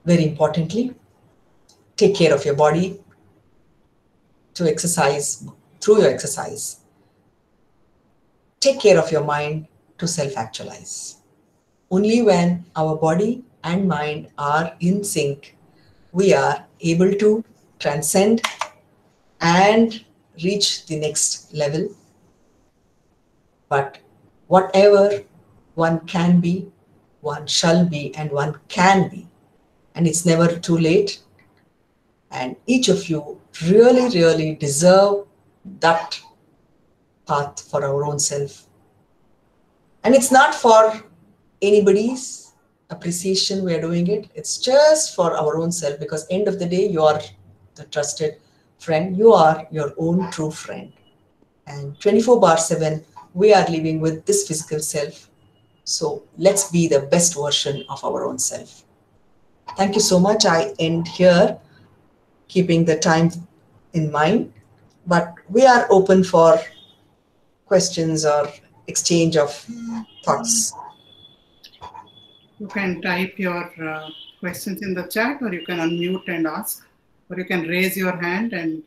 A: Very importantly, take care of your body to exercise through your exercise. Take care of your mind to self-actualize. Only when our body and mind are in sync, we are able to transcend and reach the next level. But whatever one can be, one shall be, and one can be. And it's never too late. And each of you really, really deserve that path for our own self. And it's not for anybody's appreciation we are doing it. It's just for our own self, because end of the day, you are the trusted friend. You are your own true friend. And 24/7, we are living with this physical self. So let's be the best version of our own self. Thank you so much. I end here, keeping the time in mind, but we are open for questions or exchange of thoughts.
B: You can type your questions in the chat, or you can unmute and ask, or you can raise your hand and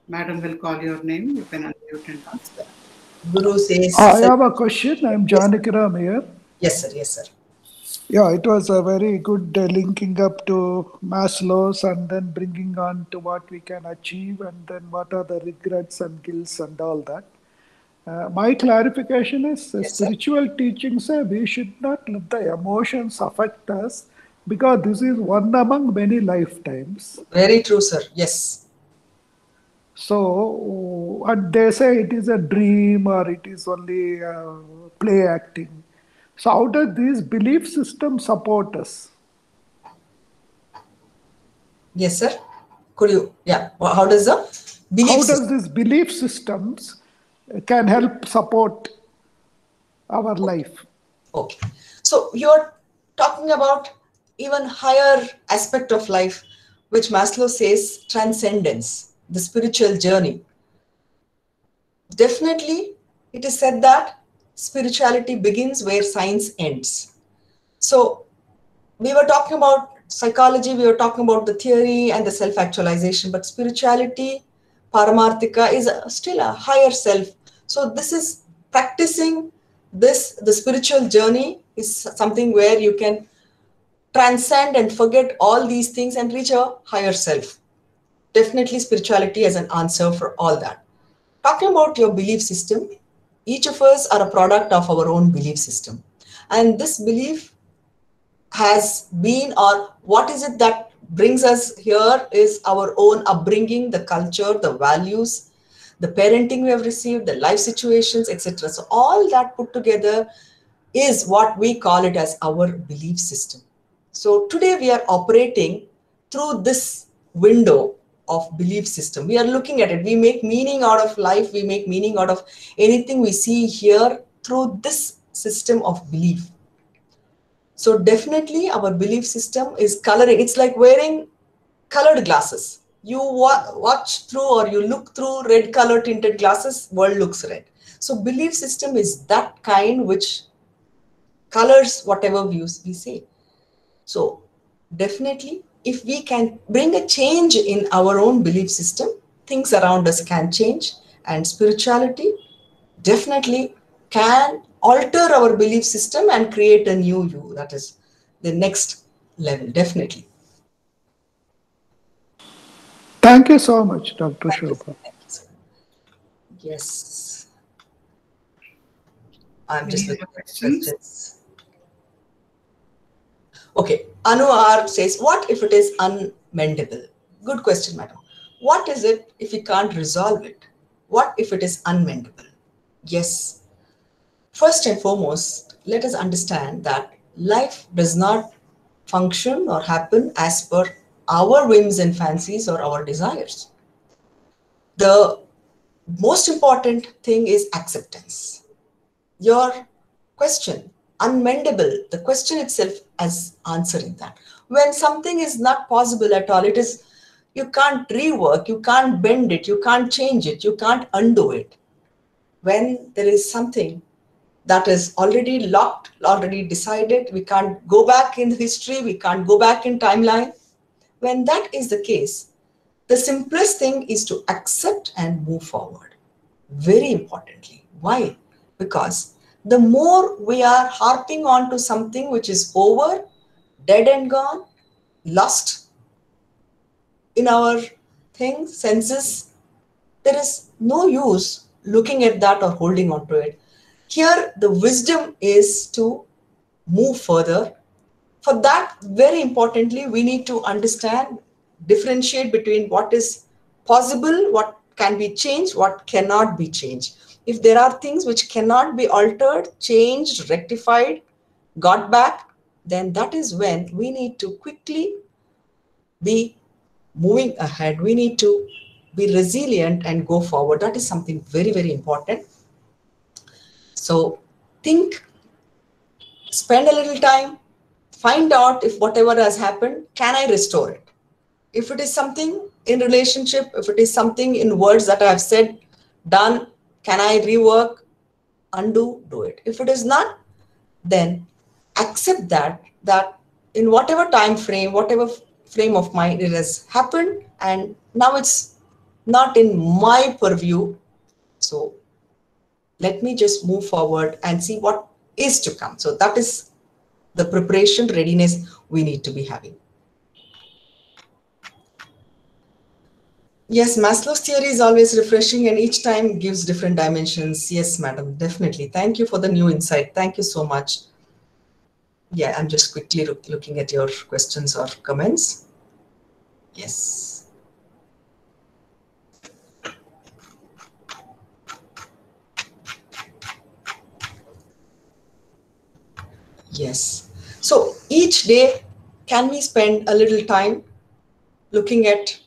B: Madam will call your name. You can unmute and ask.
A: Guru says,
D: I have a question. I'm
A: yes,
D: Janakiram here.
A: yes, sir. Yes, sir.
D: Yeah, it was a very good linking up to Maslow's and then bringing on to what we can achieve and then what are the regrets and guilts and all that. My clarification is
A: Yes, sir.
D: spiritual teachings say we should not let the emotions affect us because this is one among many lifetimes.
A: Very true, sir. Yes.
D: So, and they say it is a dream or it is only play acting. So, how does this belief system support us?
A: Yes, sir. Could you, yeah. How does the belief
D: How
A: system?
D: does this belief systems can help support our life?
A: Okay. So you're talking about even higher aspect of life, which Maslow says transcendence, the spiritual journey. Definitely, it is said that spirituality begins where science ends. So we were talking about psychology, we were talking about the theory and the self-actualization, but spirituality, paramarthika, is still a higher self. So this is practicing this, the spiritual journey is something where you can transcend and forget all these things and reach a higher self. Definitely spirituality as an answer for all that. Talking about your belief system, each of us are a product of our own belief system. And this belief has been, or what is it that brings us here, is our own upbringing, the culture, the values, the parenting we have received, the life situations, etc. So all that put together is what we call it as our belief system. So today we are operating through this window of belief system. We are looking at it. We make meaning out of life. We make meaning out of anything we see here through this system of belief. So definitely our belief system is coloring. It's like wearing colored glasses. You watch through or you look through red color tinted glasses, world looks red. So belief system is that kind which colors whatever views we see. So definitely, if we can bring a change in our own belief system, things around us can change, and spirituality definitely can alter our belief system and create a new you. That is the next level, definitely.
D: Thank you so much, Dr.
A: Thank you.
D: Shobha.
A: Thank you, sir. Yes, I'm just
B: Any
A: looking
B: other
A: at the
B: questions?
A: questions. Okay, Anu R says, what if it is unmendable? Good question, madam. What is it if we can't resolve it? What if it is unmendable? Yes, first and foremost, let us understand that life does not function or happen as per our whims and fancies or our desires. The most important thing is acceptance. Your question, unmendable, the question itself as answering that. When something is not possible at all, it is, you can't rework, you can't bend it, you can't change it, you can't undo it. When there is something that is already locked, already decided, we can't go back in history, we can't go back in timeline. When that is the case, the simplest thing is to accept and move forward. Very importantly. Why? Because the more we are harping on to something which is over, dead and gone, lost in our things, senses, there is no use looking at that or holding on to it. Here, the wisdom is to move further. For that, very importantly, we need to understand, differentiate between what is possible, what can be changed, what cannot be changed. If there are things which cannot be altered, changed, rectified, got back, then that is when we need to quickly be moving ahead. We need to be resilient and go forward. That is something very, very important. So think, spend a little time, find out if whatever has happened, can I restore it? If it is something in relationship, if it is something in words that I have said, done, can I rework, undo, do it. If it is not, then accept that in whatever time frame, whatever frame of mind it has happened, and now it's not in my purview. So let me just move forward and see what is to come. So that is the preparation, readiness we need to be having. Yes, Maslow's theory is always refreshing and each time gives different dimensions. Yes, madam, definitely. Thank you for the new insight. Thank you so much. Yeah, I'm just quickly looking at your questions or comments. Yes. Yes. So each day, can we spend a little time looking at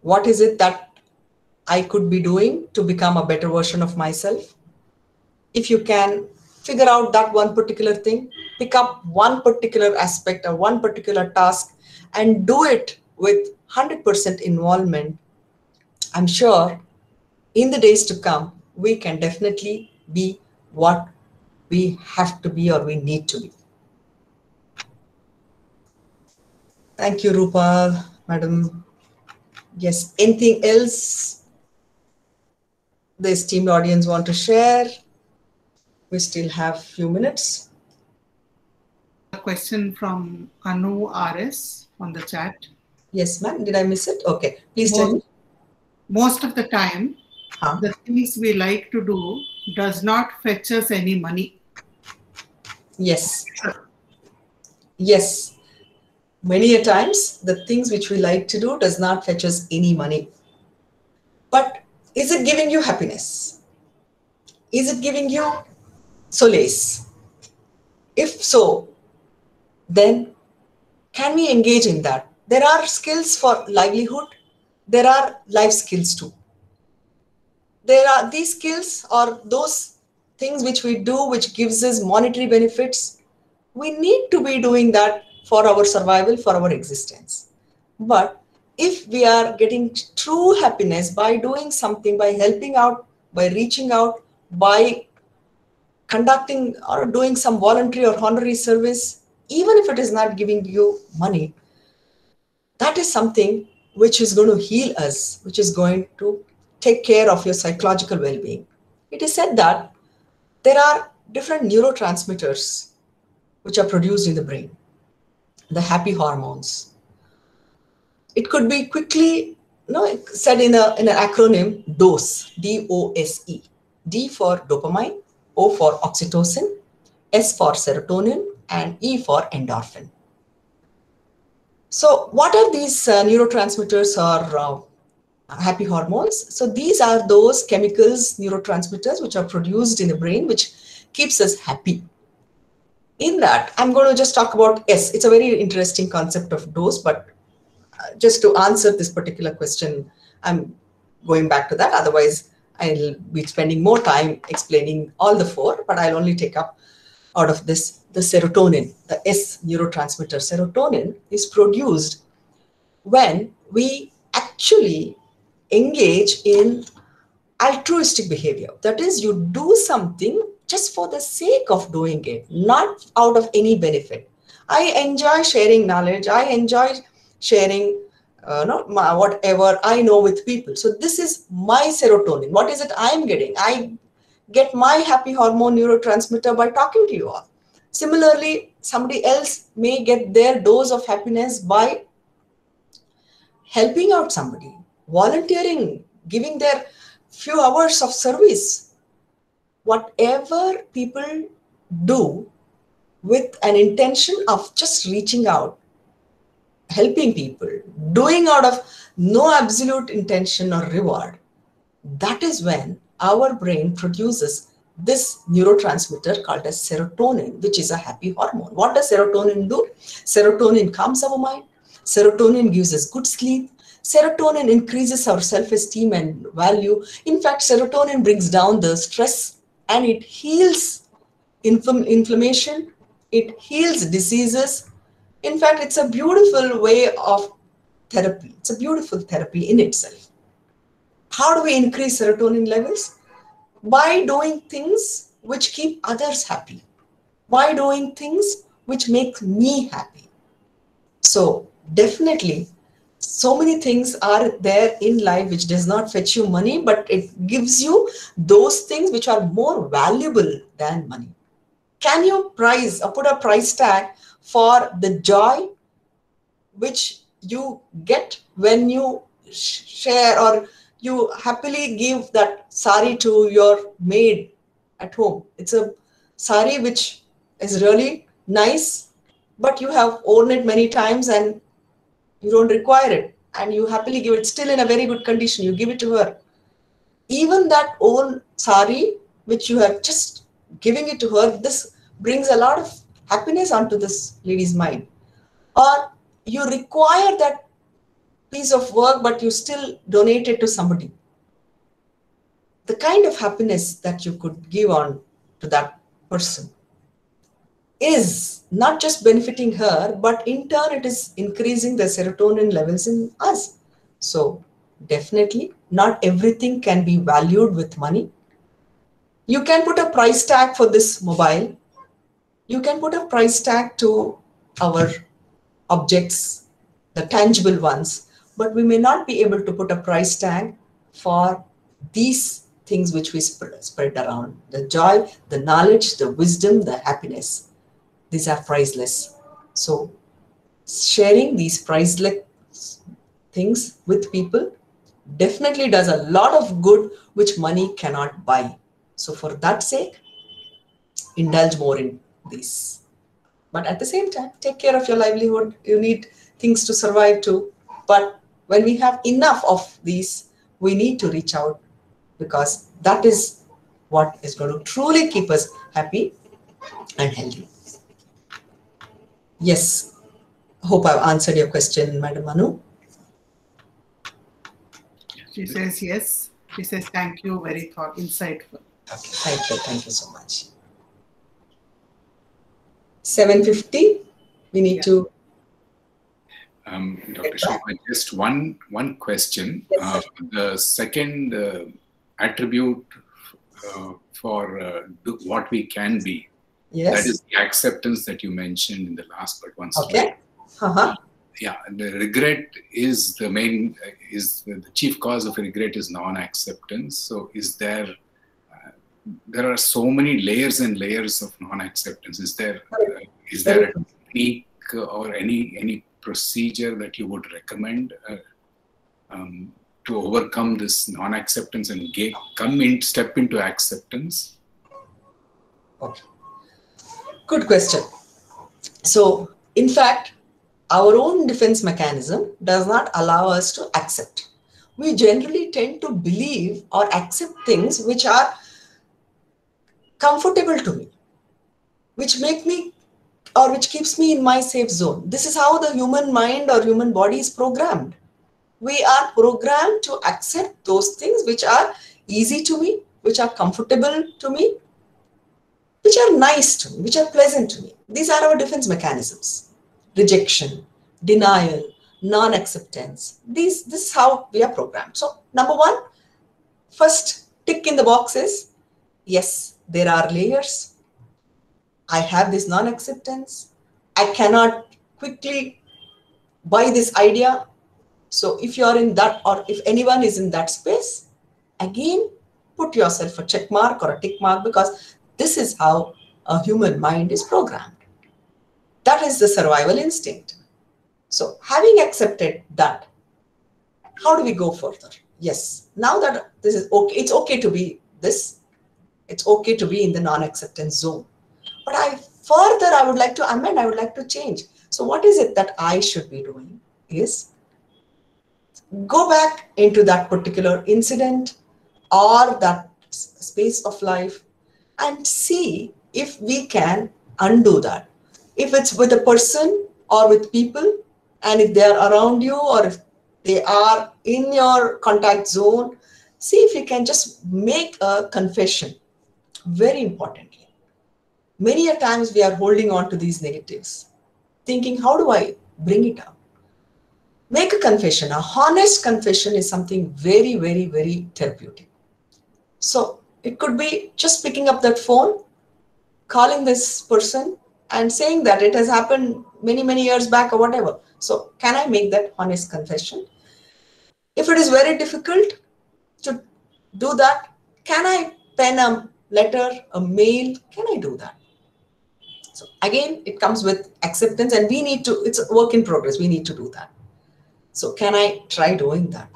A: what is it that I could be doing to become a better version of myself? If you can figure out that one particular thing, pick up one particular aspect or one particular task and do it with 100% involvement, I'm sure in the days to come, we can definitely be what we have to be or we need to be. Thank you, Rupa, madam. Yes, anything else the esteemed audience want to share? We still have a few minutes.
B: question from Anu RS on the chat.
A: Yes, ma'am. Did I miss it? Okay. Please tell
B: Most,
A: me.
B: most of the time,
A: Huh?
B: the things we like to do does not fetch us any money.
A: Yes. Yes. Many a times, the things which we like to do does not fetch us any money. But is it giving you happiness? Is it giving you solace? If so, then can we engage in that? There are skills for livelihood. There are life skills too. There are these skills or those things which we do which gives us monetary benefits. We need to be doing that for our survival, for our existence. But if we are getting true happiness by doing something, by helping out, by reaching out, by conducting or doing some voluntary or honorary service, even if it is not giving you money, that is something which is going to heal us, which is going to take care of your psychological well-being. It is said that there are different neurotransmitters which are produced in the brain, the happy hormones. It could be quickly said in an acronym DOSE, D-O-S-E. D for dopamine, O for oxytocin, S for serotonin, and E for endorphin. So what are these neurotransmitters or happy hormones? So these are those chemicals, neurotransmitters, which are produced in the brain, which keeps us happy. In that, I'm going to just talk about S. It's a very interesting concept of dose, but just to answer this particular question, I'm going back to that. Otherwise, I'll be spending more time explaining all the four, but I'll only take up out of this the serotonin, the S neurotransmitter. Serotonin is produced when we actually engage in altruistic behavior. That is, you do something just for the sake of doing it, not out of any benefit. I enjoy sharing knowledge. I enjoy sharing whatever I know with people. So this is my serotonin. What is it I'm getting? I get my happy hormone neurotransmitter by talking to you all. Similarly, somebody else may get their dose of happiness by helping out somebody, volunteering, giving their few hours of service. Whatever people do with an intention of just reaching out, helping people, doing out of no absolute intention or reward, that is when our brain produces this neurotransmitter called as serotonin, which is a happy hormone. What does serotonin do? Serotonin calms our mind. Serotonin gives us good sleep. Serotonin increases our self-esteem and value. In fact, serotonin brings down the stress and it heals inflammation. It heals diseases. In fact, it's a beautiful way of therapy. It's a beautiful therapy in itself. How do we increase serotonin levels? By doing things which keep others happy. By doing things which make me happy. So definitely, so many things are there in life which does not fetch you money, but it gives you those things which are more valuable than money. Can you price or put a price tag for the joy which you get when you share or you happily give that sari to your maid at home? It's a sari which is really nice, but you have worn it many times and you don't require it, and you happily give it still in a very good condition. You give it to her. Even that old sari which you have just giving it to her, this brings a lot of happiness onto this lady's mind. Or you require that piece of work, but you still donate it to somebody. The kind of happiness that you could give on to that person is not just benefiting her, but in turn it is increasing the serotonin levels in us. So definitely not everything can be valued with money. You can put a price tag for this mobile. You can put a price tag to our objects, the tangible ones, but we may not be able to put a price tag for these things which we spread around: the joy, the knowledge, the wisdom, the happiness. these are priceless. So sharing these priceless things with people definitely does a lot of good which money cannot buy. So for that sake, indulge more in these. But at the same time, take care of your livelihood. You need things to survive too. But when we have enough of these, we need to reach out, because that is what is going to truly keep us happy and healthy. Yes, hope I've answered your question, Madam Manu.
B: She says yes. She says thank you, very insightful.
A: Okay, thank you so much. 7:50, we need to.
E: Dr. Shobha, just one question.
A: Yes,
E: The second attribute for what we can be,
A: yes.
E: that is the acceptance that you mentioned in the last but one slide.
A: Okay.
E: Yeah, the regret is the main, the chief cause of regret is non-acceptance. So is there, there are so many layers and layers of non-acceptance. Is there a technique or any procedure that you would recommend to overcome this non-acceptance and step into acceptance?
A: Okay. Good question. So, in fact, our own defense mechanism does not allow us to accept. We generally tend to believe or accept things which are comfortable to me, which make me or which keeps me in my safe zone. This is how the human mind or human body is programmed. We are programmed to accept those things which are easy to me, which are comfortable to me, which are nice to me, which are pleasant to me. These are our defense mechanisms. Rejection, denial, non-acceptance. This is how we are programmed. So, number one, first tick in the box is, yes, there are layers. I have this non-acceptance. I cannot quickly buy this idea. So if you are in that, or if anyone is in that space, again, put yourself a check mark or a tick mark, because this is how a human mind is programmed. That is the survival instinct. So having accepted that, how do we go further? Yes, now that this is okay, it's okay to be this, it's okay to be in the non-acceptance zone. But I would like to amend, I would like to change. So what is it that I should be doing is go back into that particular incident or that space of life and see if we can undo that. If it's with a person or with people, and if they are around you or if they are in your contact zone, see if you can just make a confession. Very importantly, many a times we are holding on to these negatives, thinking, how do I bring it up? Make a confession. A honest confession is something very, very, very therapeutic. So it could be just picking up that phone, calling this person and saying that it has happened many, many years back or whatever. So can I make that honest confession? If it is very difficult to do that, can I pen a letter, a mail? Can I do that? So again, it comes with acceptance, and we need to, it's a work in progress. We need to do that. So can I try doing that?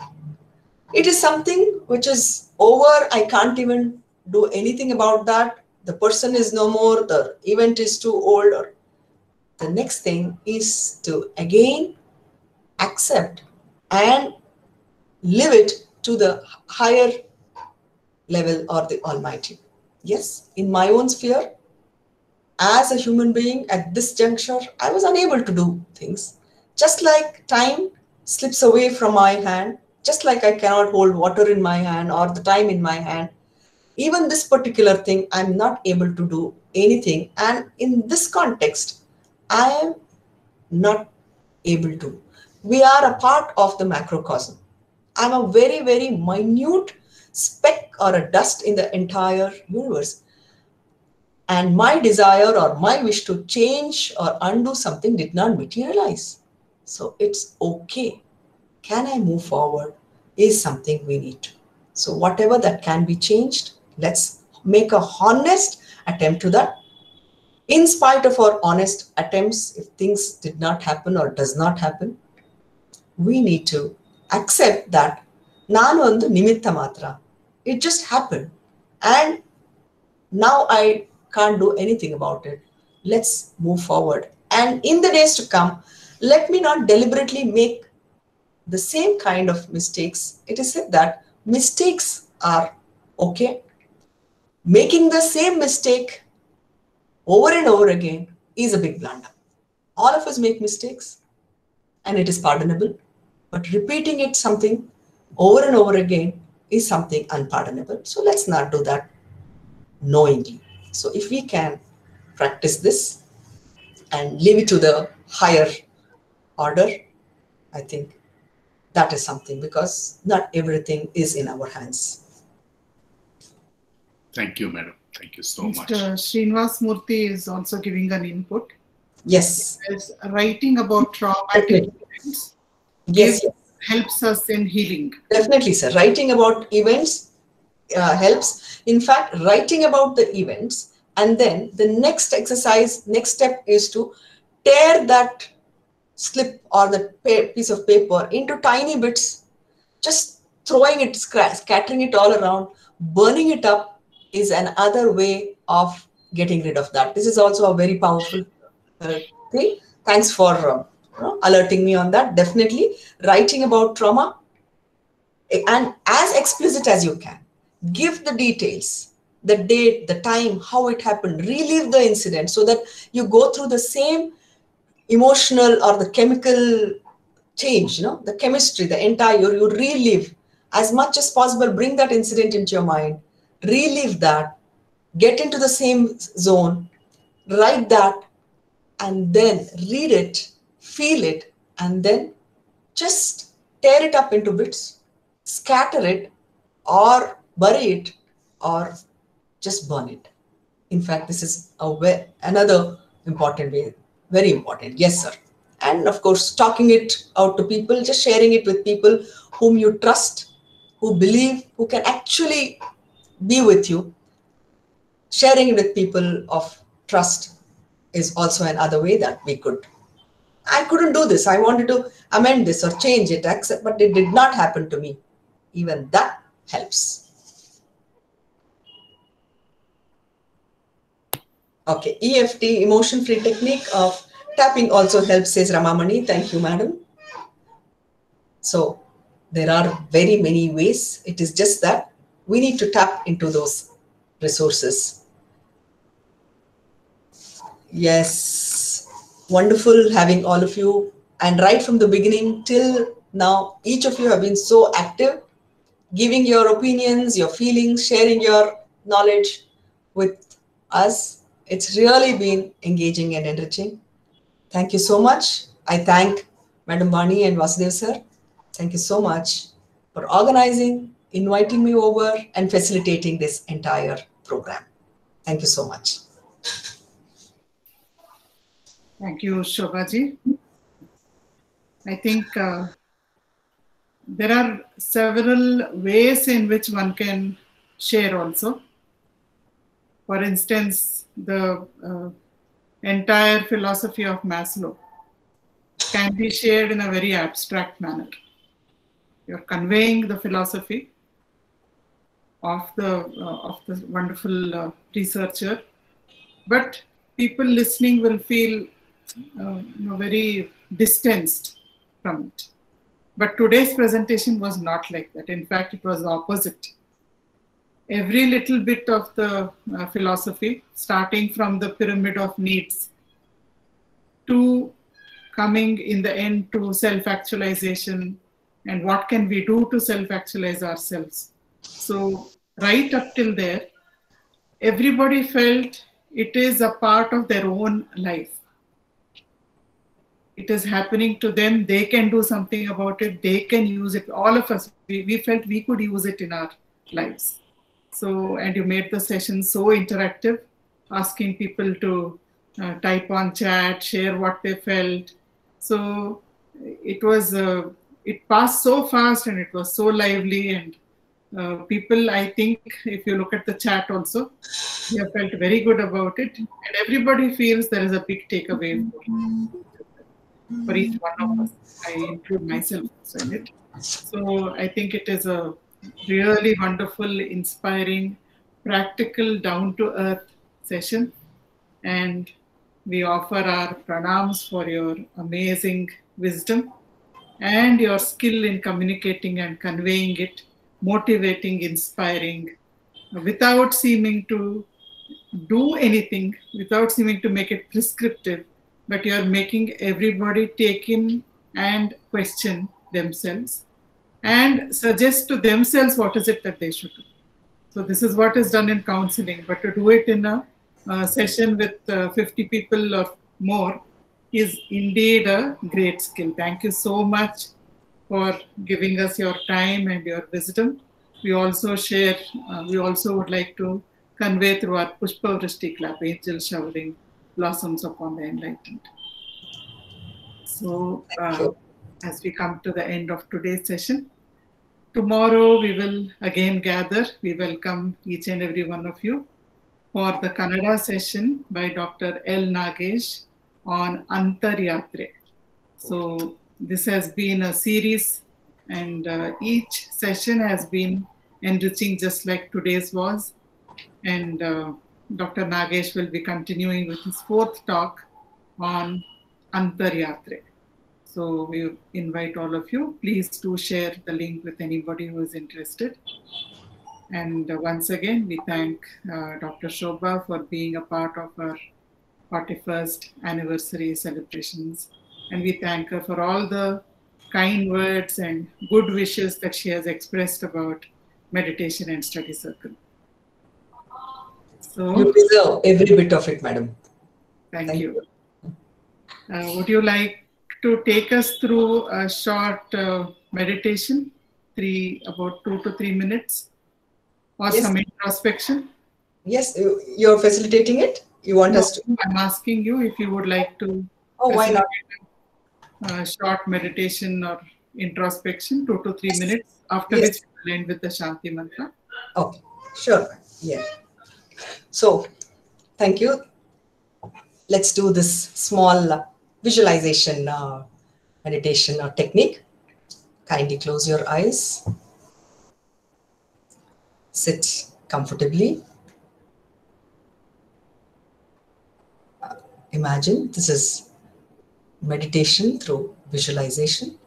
A: It is something which is over. I can't even do anything about that. The person is no more. The event is too old. Or the next thing is to again accept and live it to the higher level or the Almighty. Yes, in my own sphere, as a human being at this juncture, I was unable to do things. Just like time slips away from my hand, just like I cannot hold water in my hand or the time in my hand, even this particular thing, I'm not able to do anything. And in this context, I am not able to. We are a part of the macrocosm. I'm a very, very minute speck or a dust in the entire universe. And my desire or my wish to change or undo something did not materialize. So it's okay. Can I move forward is something we need to. So whatever that can be changed, let's make a honest attempt to that. In spite of our honest attempts, if things did not happen or does not happen, we need to accept that Nanu andu nimitta matra. It just happened. And now I can't do anything about it. Let's move forward. And in the days to come, let me not deliberately make the same kind of mistakes. It is said that mistakes are okay. Making the same mistake over and over again is a big blunder. All of us make mistakes and it is pardonable, but repeating it something over and over again is something unpardonable. So let's not do that knowingly. So if we can practice this and leave it to the higher order, I think that is something, because not everything is in our hands.
E: Thank you, madam. Thank you so much.
B: Mr. Srinivas Murthy is also giving an input.
A: Yes.
B: As writing about traumatic events
A: Yes.
B: helps us in healing.
A: Definitely, sir. Writing about events helps. In fact, writing about the events, and then the next exercise, next step is to tear that slip or the piece of paper into tiny bits, just throwing it, scattering it all around, burning it up is another way of getting rid of that. This is also a very powerful thing. Thanks for alerting me on that. Definitely writing about trauma, and as explicit as you can. Give the details, the date, the time, how it happened, relive the incident so that you go through the same emotional or the chemical change, the chemistry, the entire, you relive as much as possible, bring that incident into your mind, relive that, get into the same zone, write that, and then read it, feel it, and then just tear it up into bits, scatter it, or bury it, or just burn it. In fact, this is another important way, very important. Yes, sir. And of course, talking it out to people, just sharing it with people whom you trust, who believe, who can actually be with you. Sharing it with people of trust is also another way that we could. I couldn't do this. I wanted to amend this or change it, but it did not happen to me. Even that helps. Okay, EFT, emotion-free technique of tapping also helps, says Ramamani. Thank you, madam. So there are very many ways. It is just that we need to tap into those resources. Yes, wonderful having all of you. And right from the beginning till now, each of you have been so active, giving your opinions, your feelings, sharing your knowledge with us. It's really been engaging and enriching. Thank you so much. I thank Madam Vani and Vasudev sir. Thank you so much for organizing, inviting me over, and facilitating this entire program. Thank you so much.
B: Thank you, Shobhaji. I think there are several ways in which one can share also. For instance, the entire philosophy of Maslow can be shared in a very abstract manner. You're conveying the philosophy of the wonderful researcher, but people listening will feel very distanced from it. But today's presentation was not like that. In fact, it was the opposite. Every little bit of the philosophy, starting from the pyramid of needs to coming in the end to self-actualization and what can we do to self-actualize ourselves. So right up till there, everybody felt it is a part of their own life. It is happening to them. They can do something about it. They can use it. All of us, we felt we could use it in our lives. So, and you made the session so interactive, asking people to type on chat, share what they felt. So it was, it passed so fast and it was so lively, and People, I think, if you look at the chat also, we have felt very good about it. And everybody feels there is a big takeaway for each one of us. I include myself also in it. So I think it is a really wonderful, inspiring, practical, down to earth session. And we offer our pranams for your amazing wisdom and your skill in communicating and conveying it, motivating, inspiring, without seeming to do anything, without seeming to make it prescriptive, but you are making everybody take in and question themselves and suggest to themselves what is it that they should do. So this is what is done in counseling, but to do it in a session with 50 people or more is indeed a great skill. Thank you so much for giving us your time and your wisdom. We also share, we also would like to convey through our Pushpa Vrishti clap, angel showering blossoms upon the enlightened. So as we come to the end of today's session, tomorrow we will again gather. We welcome each and every one of you for the Kannada session by Dr. L. Nagesh on Antaryatre. So this has been a series, and each session has been enriching just like today's was. And Dr. Nagesh will be continuing with his fourth talk on Antaryatre. So we invite all of you, please do share the link with anybody who is interested. And once again, we thank Dr. Shobha for being a part of our 41st anniversary celebrations. And we thank her for all the kind words and good wishes that she has expressed about meditation and study circle. So,
A: you deserve every bit of it, madam.
B: Thank you. Would you like to take us through a short meditation, about 2 to 3 minutes, or
A: Yes.
B: some introspection?
A: Yes, you're facilitating it? You want us to?
B: I'm asking you if you would like to
A: Oh, why not?
B: facilitate a short meditation or introspection, 2 to 3 minutes, after
A: Yes.
B: which we will end with the Shanti Mantra.
A: Okay, sure. Yeah. So, thank you. Let's do this small visualization meditation or technique. Kindly close your eyes. Sit comfortably. Imagine this is meditation through visualization.